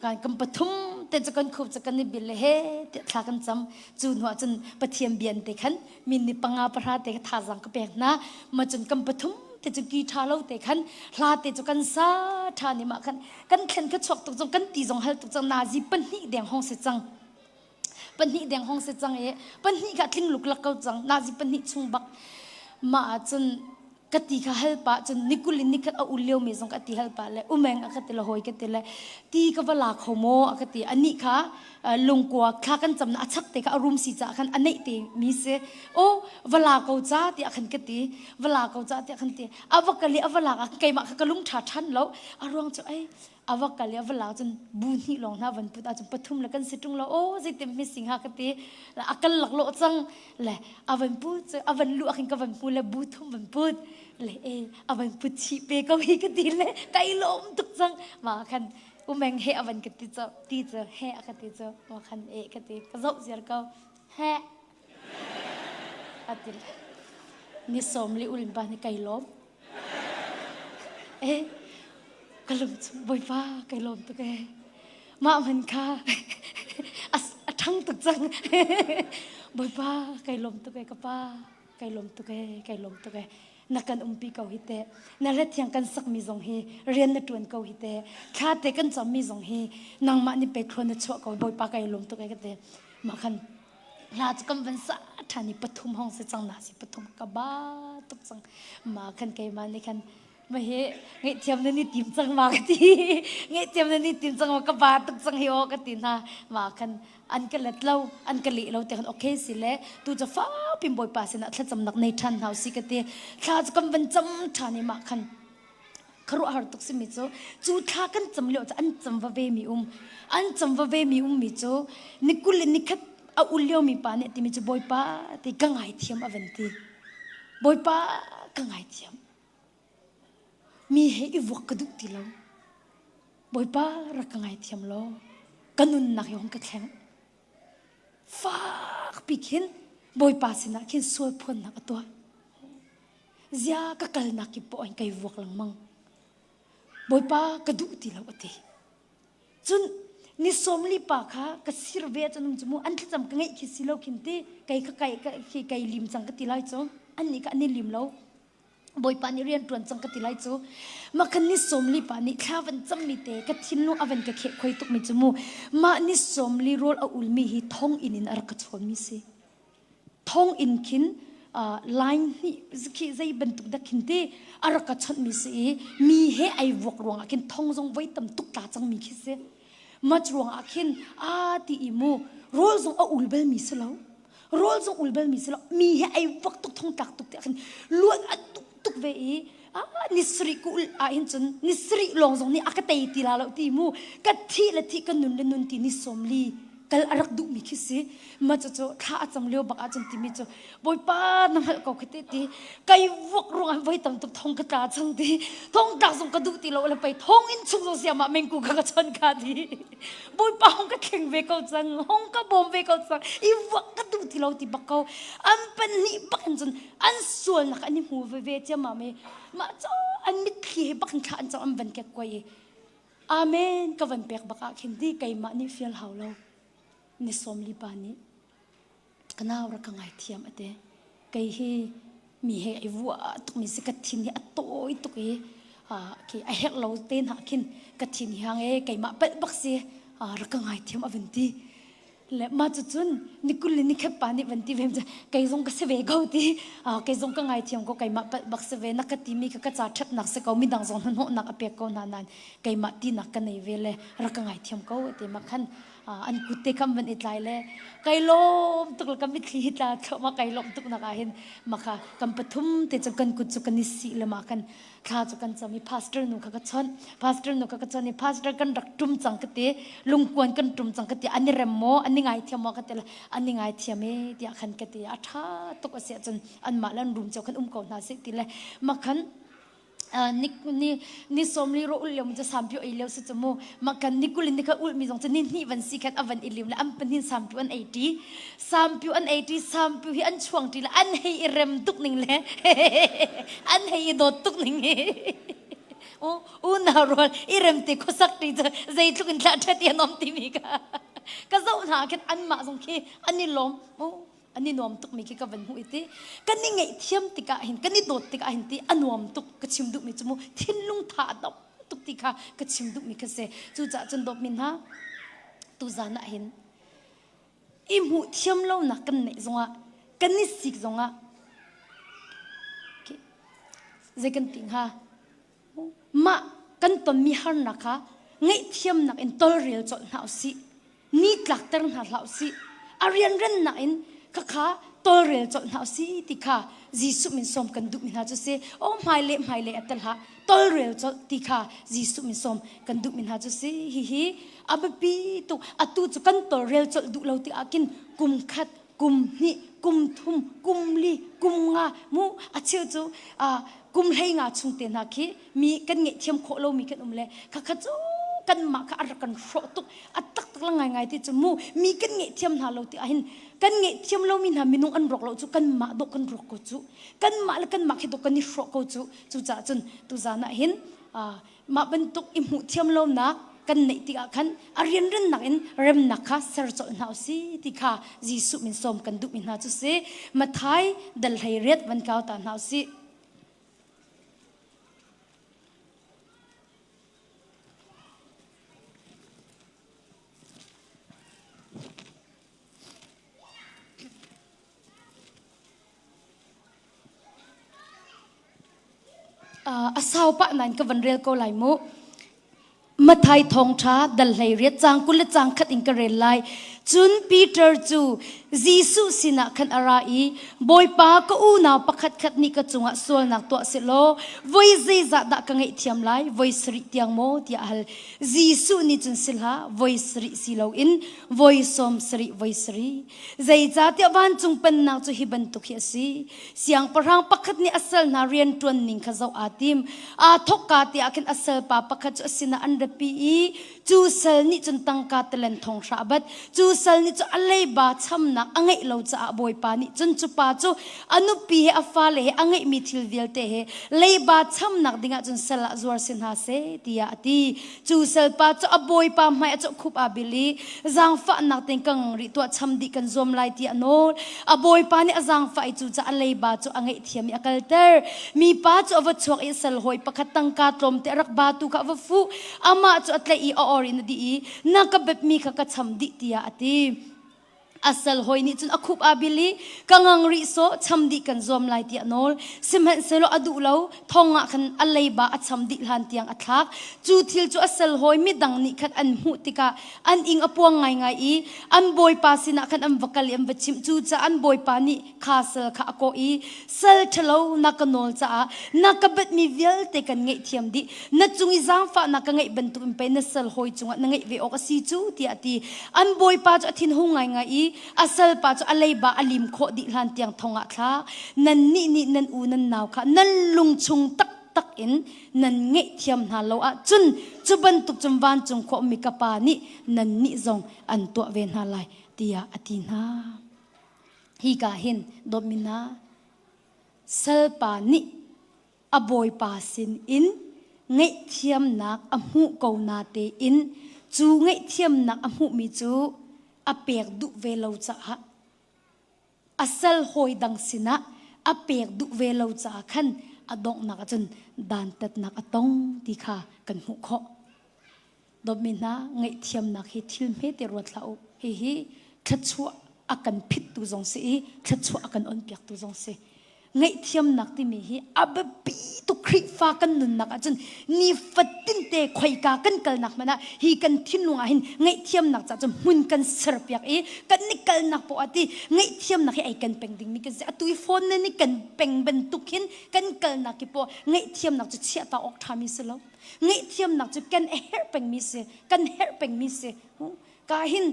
การกำปฐุมแต่จะกันคุบจะกันนิบิลเฮแต่ข้ากันจำจูนหัวจนปะเทียมเบียนเด็กขันมินนิปังอาประหารเด็กท่าจังก็เป็นนะมาจนกำปฐุมแต่จะกีทาเราเด็กขันลาแต่จะกันซาทานี่มากันกันเข็นกันชกตุกจงกันตีจงฮัลตุกจงนาซีปันนี่เดียงห้องเสจังปันนี่เดียงห้องเสจังปันนี่กัดทิ้งลุกลักเกาจังนาซีปันนี่ชุงบักมาจนกติกาฮัลปะจนนิกุลินิกัดเอาอุเลียวมีสงกติฮัลปะเลยอุเมงอากติละหอยกติเลยตีก็เวลาขโมอากติอันนี้ค่ะลงกัวข้ากันจำนะชักเตะอารมณ์สีจ้าคันอันนี้ตีมีเสโอเวลาเขาจ้าตีอันกติเวลาเขาจ้าตีอันตีอาวกะลีอาวลาไก่มาขกลุงถาทันแล้วอารมณ์จะอาวกะลีอาวลาจนบุญนี่ลงหน้าวันพุธจนปฐุมแล้วกันสิตรงแล้วโอ้สิเต็มมีสิงหากติแล้วอักลักโลจังเลยอาวันพุธอาวันลุอันกับวันพุธแล้วบุทุ่มวันพุธเลยอาวันพุธชีเปก็มีกติเลยไก่ล้มตุกจังมาคันอุเมงเฮอาวันกติจะตีจะเฮอากติจะมาคันกติกระจกเสียร์ก็เฮอตินี่สมลิอุลิมปานี่ไก่ล้มกลุ่มบอยฟ้าไก่ล้มตุกมามันค่ะทั้งตุกจังบอยฟ้าไก่ล้มตุกกับป้าไก่ล้มตุกไก่ล้มตุกนักการปีเกาหิเตนั่นแหละที่ยังกันสักมีสงเฮเรียนในตัวนเกาหิเตข้าเตกันจำมีสงเฮนางมานี่ไปครนชั่วเกาบอยปากไก่ลมตัวไก่กันเตมาคันลาจะกำวันสะท่านี่ปฐุมห้องเสจังนาสิปฐุมกบ้าตุกจังมาคันไก่มาในคันมาเฮไงเทียมนั่นนี่ติมจังมากตีไงเทียมนั่นนี่ติมจังมากบ้าตุกจังเฮโอกตินะมาคันอันกันเล็ดเล่าอันกันลีเราแต่กันโอเคสิเล่ตูจะฟ้าพิมพ์บอยป่าสินะถ้าจำนักในทันเฮาสิกติข้าจะกำวันจำท่านี่มาคันครุหาตุกสิมิโจจูท่ากันจำเลี้ยวจะอันจำว่าเวมีอันจำว่าเวมีมิโจนิกุลนิคัดเอาอุเลี้ยวมีป่าเนี่ยที่มิโจบอยป่าที่กังไงเทียมอเวนตีบอยป่ากังไงเทียมมีให้อีวกกระดุกตีเราบอยป่ารักกังไงเทียมเรากันนุนนักยองกระแข็งฟากปีกินบอยป่าสินะกินสวยพ้นนักตัวเสียก็กลนักกิปอยไก่วกหลังมังบอยป้ากระดูตีเราอติจนนิสมลีปากค่ะกสิรเวจนุ่มจมูอันที่จำกันไงคิดสิเราคิดตีไก่ลิมจังกติไลจ้ะอันนี้ก็อันนี้ลิมเราบอยป้านี่เรียนตรวนจังกติไลจ้ะมาคันนิสมลีปานี่ข้าวันจำมีเตะกัทินลูกอเวนกะเขคอยตุกมีจมูมานิสมลีโรลเอาอุลมีฮีท่องอินินอรักชวนมีสิท่องอินคินไลน์นี่คือใจบรรทุกดักขินที่อารกัชันมีสิมีให้ไอวกรวงอาคินท่องทรงไว้ตำตุกตาจังมีคิดเสียมาจรวงอาคินตีอิมูโรลทรงเอาอุลเบลมีสิแล้วโรลทรงอุลเบลมีสิแล้วมีให้ไอวกตุกท่องตักตุกแต่อาคินล้วนตุกเวนิสริกุลอินจนนิสริลองทรงนี่อากาเตยตีลาแล้วตีมูกัดที่ละที่กันนุนละนุนตีนิสมลีกัลอารักดุมิคิสิมาจะข้าจำเลี้ยวบักอาจารย์ติมิจะบอยป้านั่งเขาคิดตีไก่วกรวงไว้ตำตุกทองกระตาจังตีทองดักส่งกระดูตีเราเลยไปทองอินชุกเสียมาเมงกูกระชนคาดีบอยป้าห้องก็เข่งเวกเอาจังห้องก็บอมเวกเอาจังอีวกกระดูตีเราตีบักเขาอันเป็นนี่บักจนอันส่วนนักอันนี้หัวเวเจ้ามาเมมาจ้าอันมิดขี้บักขันจังอันเป็นแก่กวยอาเมนก็วันเปียกบักอาคินดีไก่มานี่เฟียลเฮาเรานิสมลีปานีกันเอารักกังไงเทียมอเตไกเฮมีเฮไอวัวตุกมีสกัดทินเฮอโตยตุกเฮ ki a hek lo ten ha kin ka thin hang e kai ma pet bak se ra ka ngai thiam avanti le ma chu chun nikul ni khat pa ni vanti vem ja kai zong ka se ve go ti kai zong ka ngai thiam ko kai ma pet bak se ve na ka ti mi ka cha that nak se ko mi dang zong no nak apek ko na nan kai ma ti nak ka nei ve le ra ka ngai thiam ko te ma khan an kutte kam van itlai le kai lom tuk kam mit li ta thoma kai lom tuk na ka hin makha kam pathum te chakan ku chu kan si le ma kan kha chu kan chami pastor nu ka chon ni pastor kan rak tum chang ka te lungkwan kan tum chang ka te ani remmo ani ngai thiam ka te ani ngai thiame ti khan ka te atha to ka se chon an ma lan rum chau khan ko na se ti le makhan ni somli ro ul lem ja sampio ai lew se chmo makan nikulin ni ka ul mi jong chani ni van sikat avan ilim la am panin sampio an 80 sampio hi an chuang ti la an hei rem tuk ning le an hei do tuk ning o na ro irem te ko sak ti zai tuk in la tha ti nom ti mi ka zo na ket an ma jong ki ani lom ani nom tuk mi ki ka van hu ite kan ni ngai thiam ti ka hin kan ni dot ti ka hin ti anom tuk ka chim du mi chumu thin lung tha dop tuk ti kha ka chim du mi ka se chu cha chen dop min ha tu za na hin i mu thiam lo na kan nei zonga kan ni sik zonga ki ze kan ting ha ma kan ton mi har na kha ngai thiam nak in tol rel chol na si ni tlak ter na lau si arian ren na in kha tol rel chol na si ti kha jisu min som kan du min ha chu se o mai le atal ha tol rel chol ti kha jisu min som kan du min ha chu se hi abapi tu atu chu kan tol rel chol du lo ti akin kum khat kum ni kum thum kum li kum nga mu acheu chu kum lei nga chung te na khi mi kan nge thiam kho lo mi kan le kha chu kan ma ka ar kan ro tuk atak tak la ngai ti chu mu mi kan nge thiam na lo ti ahin kan nge thiam lo min ha minung an rok lo chu kan ma do kan rok ko chu kan ma la kan ma khi do kan ni ro ko chu cha chun tu za na hin ma ban tuk i mu thiam lo na kan nei ti a khan arian ren nak in rem nak kha ser chol na si ti kha jisu min som kan du min ha chu se mathai dal hai ret ban kaw ta na si asau pa nan ka van rel ko lai mu mathai thong tha dal lai riat chang kul chang khat in ka rel lai chun Peter chu jisu sina khan arai boy pa ko u na pakhat khat ni ka chunga sol nak to se lo voi zai za da ka ngai thiam lai voi sri tiang mo ti al jisu ni chun silha voi sri silo in voi som sri voi sri zai za ti van chung pen na chu hi ban tu khi si siang parang pakhat ni asal na rian tuan ning kha zo atim thok ka ti akin asal pa pakhat chu sina an pi chu sal ni chun tang ka telen thong sha bat chu sal ni chu alei ba cham na angai lo cha boy pa ni chun chu pa chu anu pi he afa le he angai mi thil vel te he lei ba cham nak dinga chun sala zuar sin ha se tia ti chu sal pa chu a boy pa mai chu khup a bili zang fa nak teng kang ri to cham di kan zom lai ti ano a boy pa ni azang fa chu cha alei ba chu angai thiam ya kalter mi pa chu ava chuak i sal hoi pakhat tang ka tlom te rak ba tu ka va fu ama chu atle i or in di na ka bep mi ka cham di tia ati asal hoi ni chun akhup abili kangang ri so chamdi kan zom lai ti anol simhan selo adu lo thonga khan alei ba achamdi hlan tiang athak chu thil chu asal hoi mi dang ni khat an hu tika an ing apuang ngai ngai i an boy pa sina khan am vakali am bachim chu cha an boy pa ni khasal kha ko i sal thalo nakanol cha nakabet mi vel te kan ngei thiam di na chungi zang fa na ka ngei bantu pe na sal hoi chunga na ngei ve ok si chu ti ati an boy pa chu thin hu ngai ngai i asal pa chu alei ba alim kho di hlan tiang thonga thla nan ni nan u nan naw kha nan lung chung tak tak in nan nge thiam na lo a chun chu ban tuk chum van chung kho mi ka pa ni nan ni zong an to ve na lai tia atina hi ka hin domina sal pa ni aboy pa sin in nge thiam nak amu ko na te in chu nge thiam nak amu mi chu apek du velo cha asal hoi dang sina apek du velo cha khan อดงนักจนดานตัดนักอตงที่ข้ากันหุขดอมินะไงเทียมนักเฮทิลเมติรวดเล่าเฮีทัดชัวอากันพิษตุจงสีทัดชัวอากันอ่อนเปียกตุจงสีไงเทียมนักที่มีฮีอับปีตุคริฟ้ากันนุนนักจนนี่ฟัดตินเตะคอยกากันกัลนักมันนะฮีกันทิ้งลงอาหินไงเทียมนักจะมุนกันเสือเปียกกันนี่กัลนักปอดีไงเทียมนักไอ้กันเป็นดิ่งมีกันเสียตุยฟอนนี่กันเป็นบรรทุกหินกันกัลนักกี่ปอไงเทียมนักจะเชี่ยตาออกทามิสแล้วไงเทียมนักจะกันเฮร์เป็นมิสกันเฮร์เป็นมิสกาหิน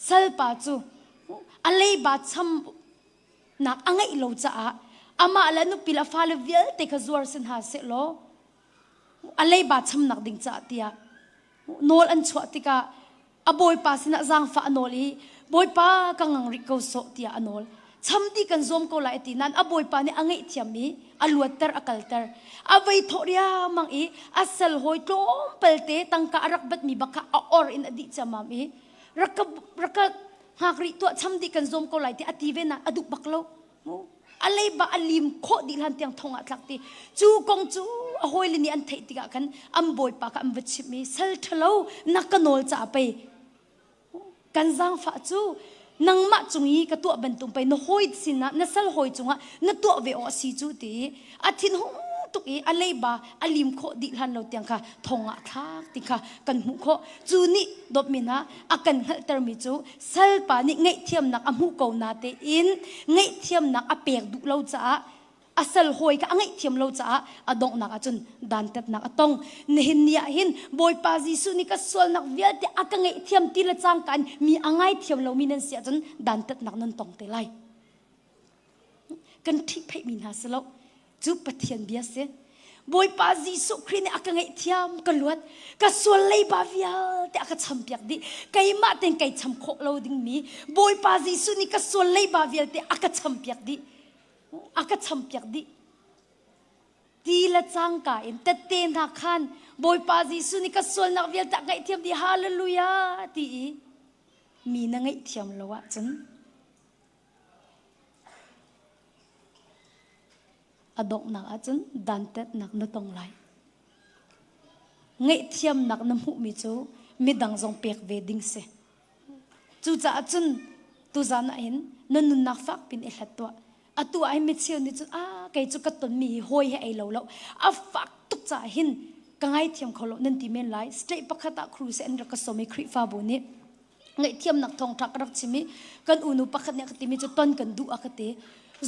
สัลปาจูอะไรบาดช้ำนักอังไงโลจ้าอามาแล้วนุปิลาฟาเลเวียลเตคจวร์สินหาเสโลอะไรบาดช้ำนักดิ่งจ้าเตียโนลอันชัวติกาอบอยปาสินะจางฟ้าโนลีบอยปากังริโกโซเตียโนลช้ำที่กันซอมโกลาตินันอบอยปาเนี่ยอังไงเทียมีอลวดเตอร์อกัลเตอร์อวัยทอริยามังอีอัสลหอยโตมเปลเตตังกะรักบัดมีบักะออร์อินอดีจามามีรักหากริตัวช้ำที่กันซอมโกลาติอติเวนะอดุบักโลอะไรบะอลิมโคดิลันเตียงทงอัตลักตีจูกงจูอหอยลินีอันเทติกะกันอัมบอยปากอัมวิชิมีเซลทะเลนักกันโนลจะไปกันจางฟ้าจูนังมาจุงยีกตัวบรรทุกไปนหอยสินะนเซลหอยจุงะนตัวเวอสีจูตีอาทินหงตุกอะไรบะอลิมโคดิลันเราเตียงค่ะทงอัตลักติค่ะกันหุโคจูนี่ดบมินะอากันฮัลเตอร์มิจูเซลปานี่ไงเทียมนักอมุกนาเตอินไงเทียมนักอเปียกดุเราจ้าอัสลหอยก็ไงเทียมเราจ้าอดงนักจนดันเต็ดนักตงเนหินยาหินบอยปาจิสุนี่ก็สวลนักเวียดอากังไงเทียมตีละจังกันมีอังไงเทียมเรามีนันเสียจนดันเต็ดนักนันตงเตไลกันที่เพมินหาสโลจูปะเทียนเบียเซบอยปาจิสุครีนอากังไงเทียมกันลวดก็สวลเลยบาวิลแต่อากัช้ำเปียกดิไก่มาเต็งไก่ช้ำโคเราดิ่งมีบอยปาจิสุนี่ก็สวลเลยบาวิลแต่อากัช้ำเปียกดิอากัช้ำเปียกดิตีละจังกาอินแต่เต็นหักขันบอยปาจิสุนี่ก็สวลนักวิลแต่ไก่เทียมดิฮาเลลูยาตีมีนังไงเทียมเราอะจันอดกนักอาจารย์ดันเต็ดนักนตองไหลไงเทียมนักน้ำหูมิจูมีดังจงเปียกเวดิงเสจูจ่าอาจารย์ตุจานะเห็นนันนุนักฟักเป็นเอลัดตัวอาตัวไอ้เมเชียวนี่จูไก่จูกัดต้นมีหอยให้ไอ้เราอาฟักตุกจ่าเห็นกังไงเทียมเขาเรานั่นที่เมนไลสเตย์ปักขตาครูเซนรักสมัยคริฟาบุนี่ไงเทียมนักทองทักรักชิมิกันอุนุปักขเนี่ยกติมิจูต้นกันดูอากติ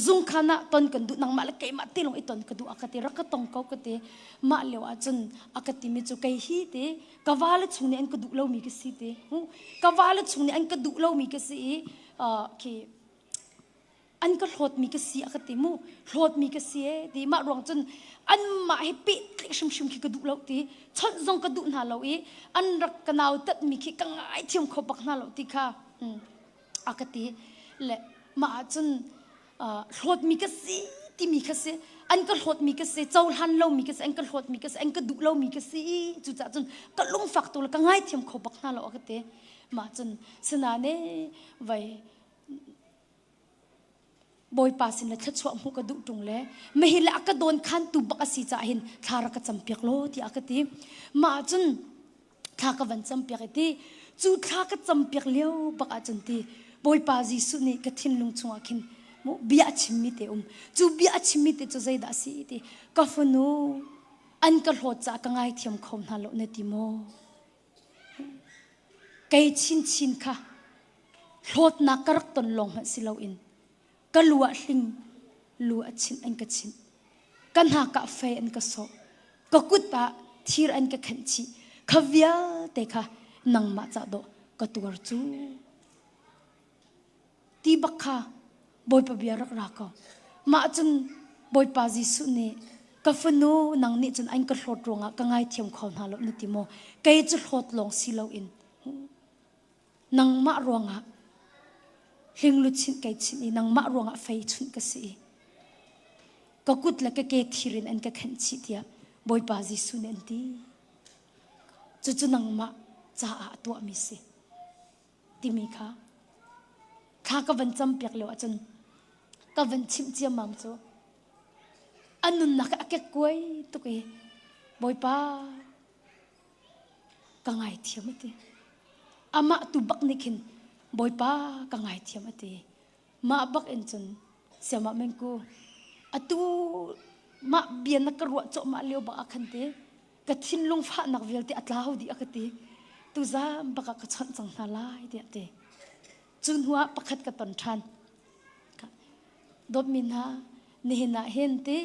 ซุงขานะต้นกันดูนังมาละไก่มาตีลงไอต้นกันดูอากติรักตองเขากติมาเลวอาจนอากติมิจูไก่ฮีเตกวาลชุงเนี่ยอันกันดูเล่ามีกสิเตกวาลชุงเนี่ยอันกันดูเล่ามีกสิคืออันก็หดมีกสิอากติมูหดมีกสิดีมารวงจนอันมาให้ปิดชิมขี้กันดูเล่าตีชนซงกันดูน่าเล่าอันรักกันเอาตัดมีขี้กังไอเทียมเขาบักน่าเล่าตีค่ะอากติและมาจนหดมีกสิที่มีกสิอันก็หดมีกสิเจ้าหันเล่ามีกสิอันก็หดมีกสิอันก็ดูเล่ามีกสิจุดจ้าจนก็ลงฝักตัวแล้วก็ง่ายเทียมเขาบักน่าเล่าอากติมาจนสนาเน่ไว้บอยปาสินละชัดชัวมุกกระดุตรงเล่ไม่เห็นละอักโดนขันตุบักสีจ่าเห็นทารักจำเปียกโลที่อักติมาจนทากวันจำเปียกที่จูทากจำเปียกเลี้ยวบักจนที่บอยปาจิสุนี่กทิ้งลงชงอาคินมุบิอาชิมิเตจูบิอาชิมิเตจูใจดัสีที่กาฟนูอันก็หดจากง่ายเทียมคมฮัลโหลเนติโมไกชินค่ะหดนักกระตันลงมาสิเราอินก็ลัวลิงลัวชินอันก็ชินกันหากาแฟอันก็โซก็กุตาทีรอันก็ขันชีขวิลเตค่ะนังมาจัดโดก็ตัวจูตีบักค่ะบอยปะเบียรักรักมาจนบอยปาจิสุนี่ก็ฟนูนังนี่จนอันก็หดลงอ่ะก็ง่ายเทียมเขาหาลบนิติโมไกจะหดลงสิเราอินนังมารวงอ่ะเฮงลุชินไกชินนังมารวงอ่ะไฟชุนก็สิก็กุดละก็เกทีรินอันก็ขันชิเดียบอยปาจิสุนี่อันดีจุนังมาจ้าตัวมิสิติมีค่ะข้าก็วันจำเปียกเลยว่าจนก็วันชิมเจียมมัมจู anun nak akek koi tu ke boy pa kangai thiam ate ama tu bak nikin boy pa kangai thiam ate ma bak en chun sema mengku atu ma bian nak ro cho ma leo ba akhante ka thin lung pha nak velte atlau di akati tu za baka ka chan chang na lai de ate chun huwa pakhat ka ton than dot min ha nehna hente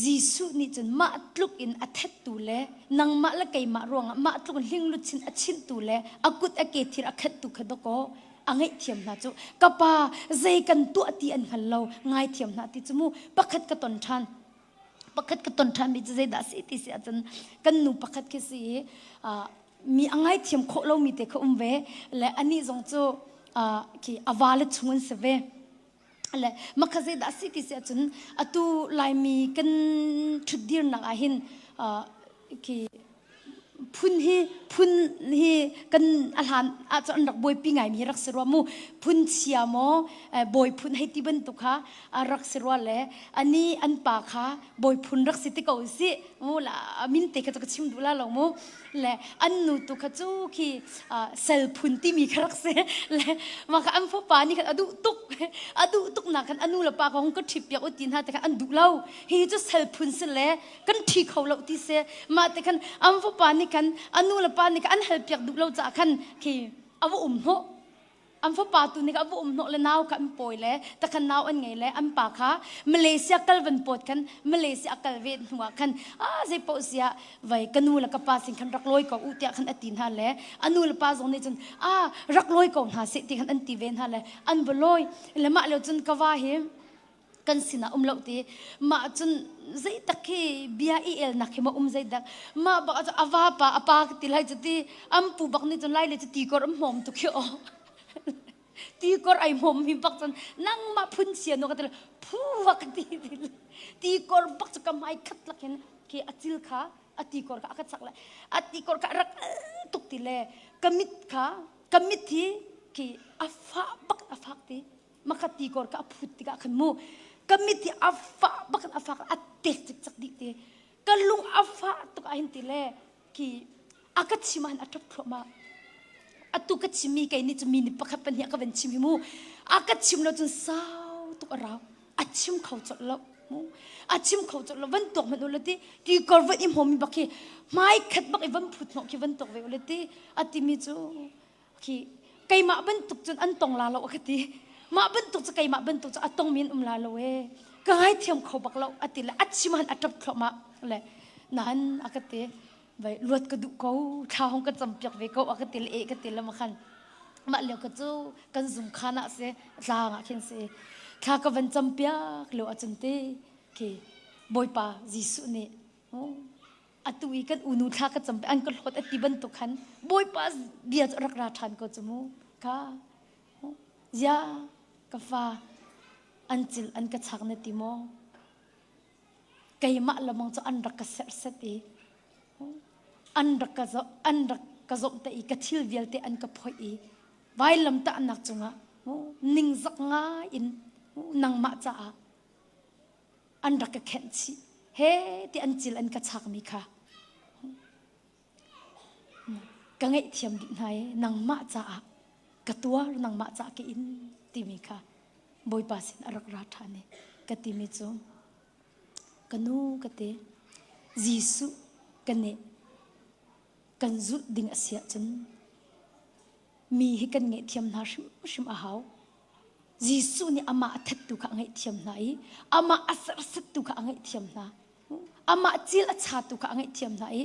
Jisu ni chun ma tluk in athet tu le nang ma la kai ma ronga ma tluk hling lu chin achin tu le akut ake thir akhat tu khadoko angai thiam na chu kapa zai kan tu ati an hallo ngai thiam na ti chumu pakhat ka ton than mi zai da si ti se chan kan nu pakhat ke si mi angai thiam kho lo mi te kho umwe le ani zong chu ki awale chungun se ve le makhaze da si ti se chun atu lai mi kan thudir na ahin ki phun hi kan alhan a chon rak boy pingai mi rak serwa mu phun chiamo boy phun hai ti ban tu kha rak serwa le ani an pa kha boy phun rak siti ko si mu la min te kha to chim du la lo mu le an nu tu kha chu ki sel phun ti mi kharak se le ma kha am fo pa ni kha adu tuk na kan anu la pa ko hong ko thip ya utin ha te kha an du lo hi chu sel phun se le kan thi kho lo ti se ma te kan am fo pa ni kan anu la pa ni ka an help yak du lo cha kan ki awu ho am fo pa tu ni ka awu no le naw ka poi le ta kan naw an ngai le am pa kha Malaysia kalvan pot kan Malaysia kalvet huwa kan zai po sia vai kanu la ka pa sing kan rak loi ko u tia kan atin ha le anu la pa zong ni chun rak loi ko ha se ti kan an ti ven ha le an boloi le ma le chun ka wa hi kan sina umlo ti ma chun zai takhe bia el nakhe ma zai dak ma ba awa pa apa ti lai chati am pu bak ni chun lai le ti kor mom tu khyo ti kor ai mom mi bak chun nang ma phun sia no ka phu wak ti kor bak chu ka mai khat lakhen ki achil kha ati kor ka akat sakla ati kor ka rak tuk ti le kamit thi ki afa bak afak ti makati kor ka phut ti ka khan mu kamiti afa bakan afa atek cik di te kalung afa tu ahin tile ki akat siman atap thoma atu kat simi kai ni chumi ni pakhat pan hi ka ven chimi mu akat sim lo chun sau tu araw achim khau chot lo mu achim khau chot lo van tok man ulati ti korvat im homi bakhi mai khat bak ivam phut no ki van tok ve ulati atimi chu ki kai ma ban tuk chun an tong la lo akati ma bentuk sakai ma bentuk sa atong min la lo e kai thiam kho bak lo atila achiman atap khloma le nan akate vai luat ka du ko tha hong ka champyak ve ko akatil e ka til ma khan ma le ka chu kan zum khana se la nga khen se tha ka van champyak lo achante ke boy pa jisu ne atui kan unu tha ka champe an ka hlot ati ban tu khan boy pa bia rak ra than ko chumu ka ya kafa anchil an ka chakna timo kai ma lamang cho an rak ka ser seti an rak ka zo ta i ka thil velte an ka phoi i vai lam ta anak chunga ning zak nga in nang ma cha an rak ka khen chi he ti anchil an ka chak mi kha ka ngai thiam di nai nang ma cha ka tua nang ma cha ke in timi kha boy pasin arak ra thane ka timi chu kanu kate jisu kane kan zu ding asia chun mi hi kan nge thiam na shim a haw jisu ni ama athat tu kha ngai thiam na I ama asar sat tu kha ngai thiam na ama chil a cha tu kha ngai thiam na I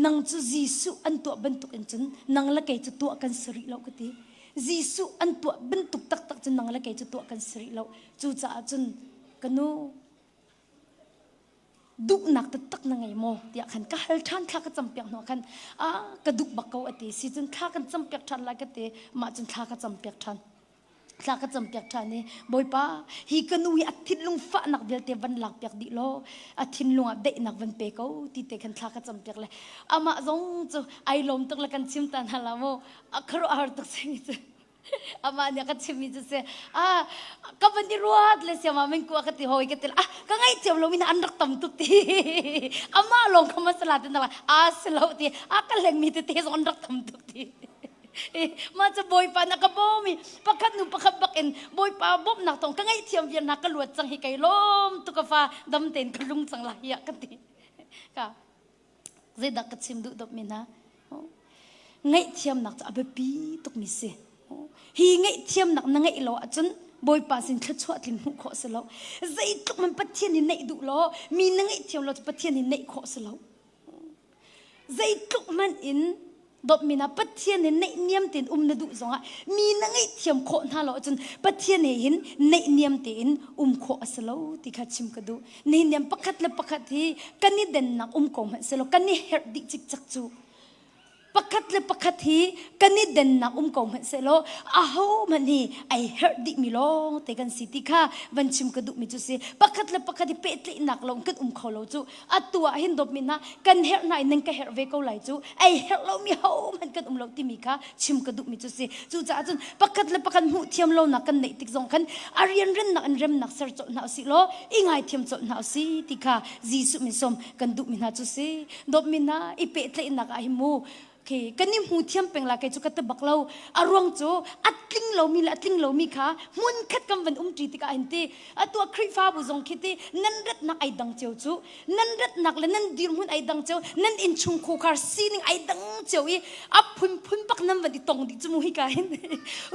nang chu jisu an to ban tu en chun nang la kai chu to kan sri lo kati jisu an to bentuk tak chun nang la kai chu to kan sri lo chu cha chun kanu duk nak tak na ngai mo tia khan ka hal than thla ka champyak no khan ka duk bakau ati si chun thla kan champyak than la ka te ma chun thla ka champyak than thla ka champyak than ni boy pa hi kanu hi athin lung fa nak bel te van lak pyak di lo athin lung a de nak van pe ko ti te khan thla ka champyak le ama zong chu ai lom tak la kan chim tan hala mo akhro ar tak sing chu ama nya ka chimi ju se ka ban di ruat le sia ma men ku ka ti hoi ke tel ka ngai chem lo min an rak tam tu ti ama long ka masala tin na slo ti ka leng mi ti te on rak tam tu ti ma cha boy pa na ka bo mi pakat nu pakabakin boy pa bob nak tong ka ngai thiam vian na ka luat chang hi kai lom tu ka fa dam ten ka lung chang la ya ka ti ka zai dak ka chim du dop mi na ngay thiam nak cha abe pi tuk mi se hi ngay thiam nak na ngay lo achun boy pa sin thla chwa tlin hu kho se lo zai tuk man pathian ni nei du lo mi na ngay thiam lo pathian ni nei kho se lo zai tuk man in dop mina pathian ni nei niam tin na du zonga mi na ngay thiam kho na lo achun pathian ni hin nei niam tin kho se lo ti kha chim ka du nei niam pakhat la pakhat hi kani den nak ko ma se lo kani her dik chik chak chu pakat le pakat hi kani den na ko man se lo aho mani ai her di mi lo te kan city kha van chim ka du mi chu se pakat le pakat hi pet le nak lo kan kho lo chu atua hin dop mi na kan her nai nang ka her ve ko lai chu ai her lo mi ho man kan lo ti mi kha chim ka du mi chu se chu cha chun pakat le pakat mu thiam lo na kan nei tik zong kan arian ren na an rem nak ser cho na si lo ingai thiam cho na si ti kha jisu mi som kan du mi na chu se dop mi na i pet le nak ai mu ke kanim hu thiam pengla ke chu kat baklo arwang chu atling lo mi kha mun khat kam van tri tika ante atwa khri fa bu zong khiti nan rat nak ai dang cheu chu nan rat nak le nan dir mun ai dang cheu nan in chung kho khar sining ai dang cheu i phun pak nam van di tong di chu mu hi ka hin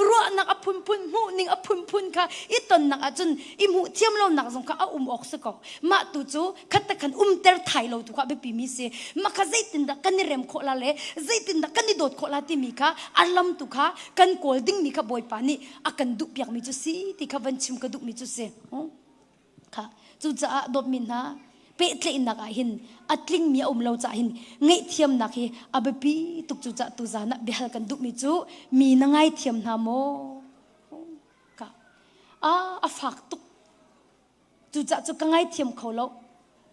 ro nak phun mu ning phun kha i ton nak achun i mu thiam lo nak zong kha ok se ko ma tu chu khat ta khan ter thai lo tu kha be pi mi se ma kha zaitin da kan rem kho la le tin da kan dot kho la ti mi kha alam tu kha kan kol ding mi kha boy pa ni akan du piak mi chu si ti kha van chim ka du mi chu se kha chu cha dot min na pe tle in na ka hin atling mi lo cha hin ngai thiam na khi abapi tuk chu cha tu za na behal kan du mi chu mi na ngai thiam na mo ka a fak tuk chu cha chu ka ngai thiam kho lo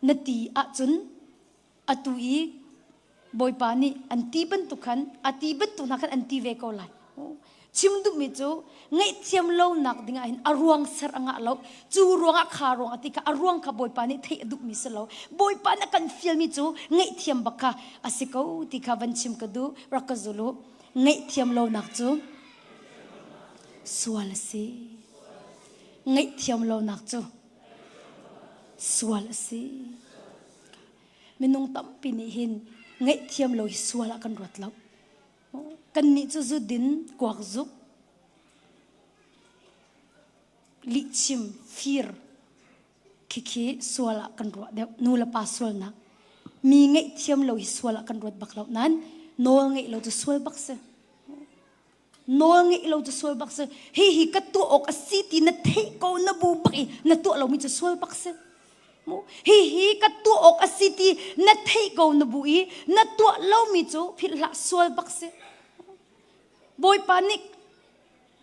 na ti a chun atu i boy pani anti ban tu khan ati ban tu na khan anti ve ko lai chim du mi chu ngai thiam lo nak dinga hin arwang ser anga lo chu ruanga kha rong ati ka arwang kha boy pani thei du mi se lo boy pana kan feel mi chu ngai thiam bakha asiko ti kha van chim ka du rakazulu ngai thiam lo nak chu swal si ngai thiam lo nak chu swal si minung tam pi ni hin ngai thiam lo hi swala kan rot lo kan ni chu zu din kwak zuk li chim fir kiki swala kan ro de nu la pa swal na mi ngai thiam lo hi swala kan rot bak lo nan nol ngai lo chu swal bak se nol ngai lo chu swal bak se hi ka tu ok asiti na thei ko na bu bak na tu lo mi chu swal bak se hi ka tu ok asiti na thei go na bui na tu lo mi chu phil la swal bak se boy panik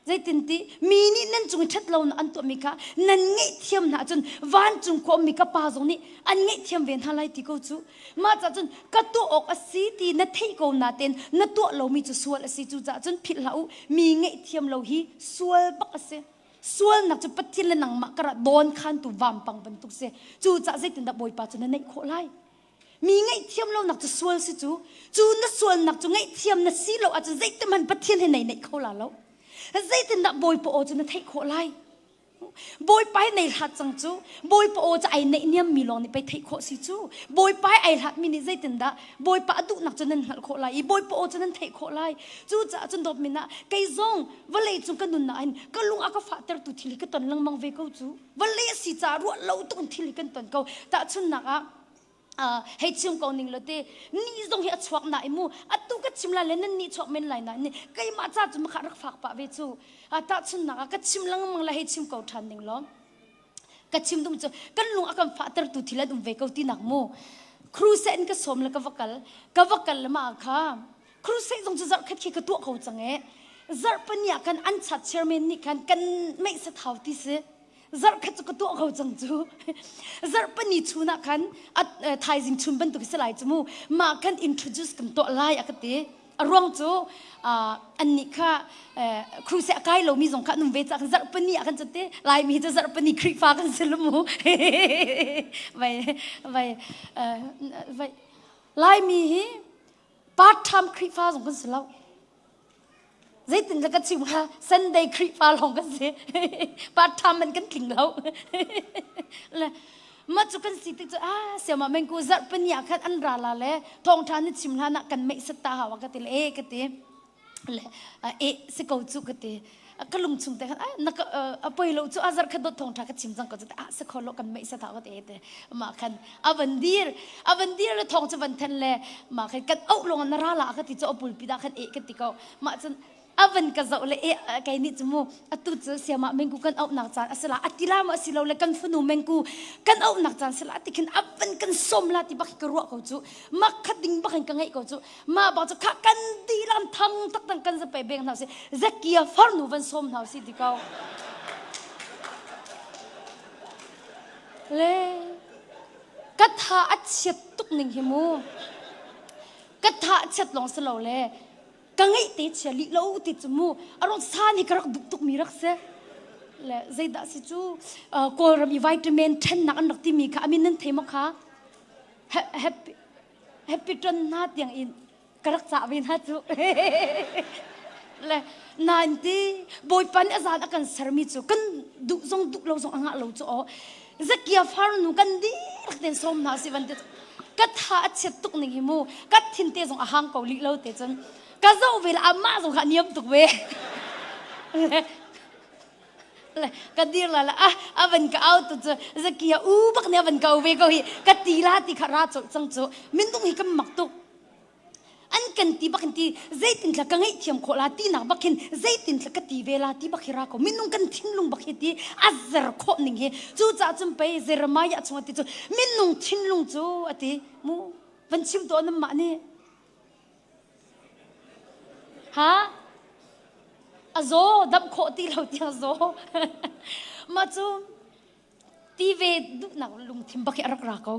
zai tinti mini nan chung that lo na an to mi ka nan ngai thiam na chun van chung ko mi ka pa zo ni an ngai thiam ven halai ti ko chu ma cha chun ka tu ok asiti na thei go na ten na tu lo mi chu swal asi chu cha chun phil lau mi ngai thiam lo hi swal bak ase swal nak chu pathil la nang ma kara don khan tu vam pang ban tu se chu cha zai tin da boy pa chu na nei kho lai mi ngai thiam lo nak chu swal si chu na swal nak chu ngai thiam na si lo a chu zai te man pathil he nei nei kho la lo zai tin da boy po o chu na thei kho lai boy pai nei hat chang chu boy po o cha ai nei niam mi long ni pai thei kho si chu boy pai ai hat mi ni zai tin da boy pa adu nak chu nan hal kho lai boy po o chu nan thei kho lai chu cha chun dop mi na kai zong valei chu kan nun na an ka lung aka fa ter tu thili ka ton lang mang ve ko chu valei si cha ro lo tu thili kan ton ko ta chun na ka hei chim ko ning lote ni zong hi achwak na imu atu ka chimla len ni chok men lai na ni kai ma cha chu ma kharak phak pa ve chu ata chun na ka chimlang mang la hei chim ko than ning lo ka chim dum chu kan lung akam fa ter tu thila dum ve ko ti nak mu cruisen ka som la ka vakal ma kha cruisen zong chu zar khat ki ka tu ko change zar pania kan an chat chairman ni kan mai sa thau ti se zar khat chu to ho chang chu zar pani chuna khan thai jing chum ban tu se lai chu ma kan introduce kam to lai akate ร่วงจูอันนี้ค่ะครูเสกายเรามีสงฆ์นุ่มเวจากกันจัดปนีกันจัดเตลายมีจะจัดปนีคริฟ้ากันสิลมูไปลายมีปาร์ทไทม์คริฟ้าสงกันสิแล้วใจตินจะกันชิมค่ะซันเดย์คริฟ้าลงกันสิปาร์ทไทม์มันกันถึงแล้วเลยมาจุกันสิติจะเสียมาเมงกูจัดปนีกันอันราลาเล่ทองทานนี่ชิมลานักกันไม่สตาหาวกันติเลกันติเลยสิกูจุกันติก็ลุงชุงแต่นักไปเราจุอาจารย์ขัดทองทากันชิมจังก็จะสิขอโลกันไม่สตากันติมาคันอวันดีร์ทองจะวันทันเลยมาคันกันเอาลงนราลากันติจะเอาปุลปิดากันกันติก็มาจนวันก็จะเลยไงนี่จมูกตุจะเสียมาเมงกูกันเอาหนักจานสละติลามาสิเราเลยกันฝนุเมงกูกันเอาหนักจานสละติกันวันกันสมละติบักกระรวกเขาจูมาขัดดิ่งบักกันไงเขาจูมาบอกจะขัดกันดีลำทั้งตักตั้งกันจะไปเบ่งเขาสิจะเกี่ยวฟันหนูวันสมเขาสิที่เขาเลยกัทธาอัดเช็ดตุกหนึ่งหิมูกัทธาอัดเช็ดลงสลาเลยกังไงติดเชลิโลติดจมูกอารมณ์ซานี่กระดุกตุกมีรักเสและใจด่าสิจูกอลมีวิตามิน10นักอันดักที่มีค่ะอามินนั่นเทมค่ะแฮปปี้จนน่าเตียงอินกระรักษาวินาจูและนั่นที่บอยปันอาจารย์อาการสารมิจูกันดุซงดุเราซงอ่างเราจูจะเกี่ยวฟาร์นุกันดีรักเต็มสมนาสิวันเดียวกัดหาเช็ดตุกหนึ่งหิมูกัดทิ้งเตะซงอ่างเกาหลีเราเตะจนก็จะเวลาอาม่าส่งขันยมตุกเวเลยก็ดีละวันก็เอาตัวจะเกี่ยวบักเนี่ยวันก็เวก็ฮีก็ตีลาตีขาราจุจังจุมินต้องฮีก็มักตุกอันกันตีบักกันตีใจตินละกังไอเทียมโคลาตีนักบักเห็นใจตินละก็ตีเวลาตีบักฮิราโคมินต้องกันทิ้งลุงบักเฮตีอาเซอร์โคหนึ่งเฮจูจ่าจุนไปเซอร์มายาจงติจูมินต้องทิ้งลุงจูอติมูวันชิมตัวน้ำมันเนี่ยฮะโซดับโคตีเราที่โซมาจูตีเวดุนักลุงทิมบักรักรักเขา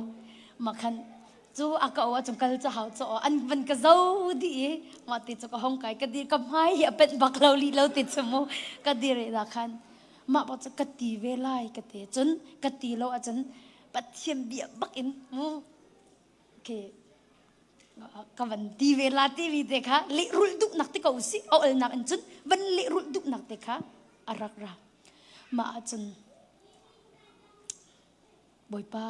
มาคันจูอากาศจงกัลจะหาจูอันวันก็โซดีมาติดจูก็ห้องไก่ก็ดีก็ไม่เป็นบักเราลีเราติดสมูก็ดีเลยละคันมาบอกจะกตีเวไลก็ตีจนกตีเราอาจารย์ปัดเทียมเบียบักอินมูโอเคก็วันทีเวลาทีวีเด็กค่ะเลี้ยรุ่นดุนักที่เขาสิเอานักอันจนวันเลี้ยรุ่นดุนักเด็กค่ะอารักรามาจนบอยป้า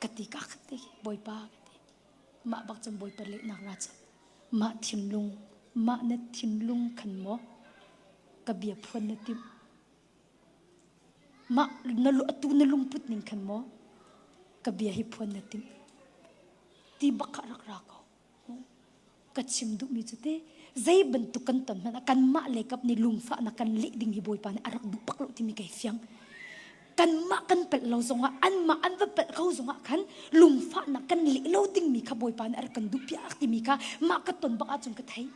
กติกาคติบอยป้ากติมาบักจนบอยป้าเลี้ยนักราชมาทิมลุงมาเน็ตทิมลุงขันโมกระเบียบพวนเนติมานลุตุนลุงพุทนิงขันโมกระเบียฮิพวนเนติตีบักรักรักเขากัดชิมดุมีจุดเต้ใจบรรทุกันตันมันกันมาเลยกับนี่ลุงฟ้านักกันเลี้ยดิ่งฮิบอยปานอารักดุปักเราที่มีไก่เฟียงกันมากันเป็ดเราส่งอันมาอันว่าเป็ดเขาส่งกันลุงฟ้านักกันเลี้ยเราดิ่งมีขบอยปานอารักกันดุพิอักที่มีค่ะมากระตุนบักอาจงกระไทย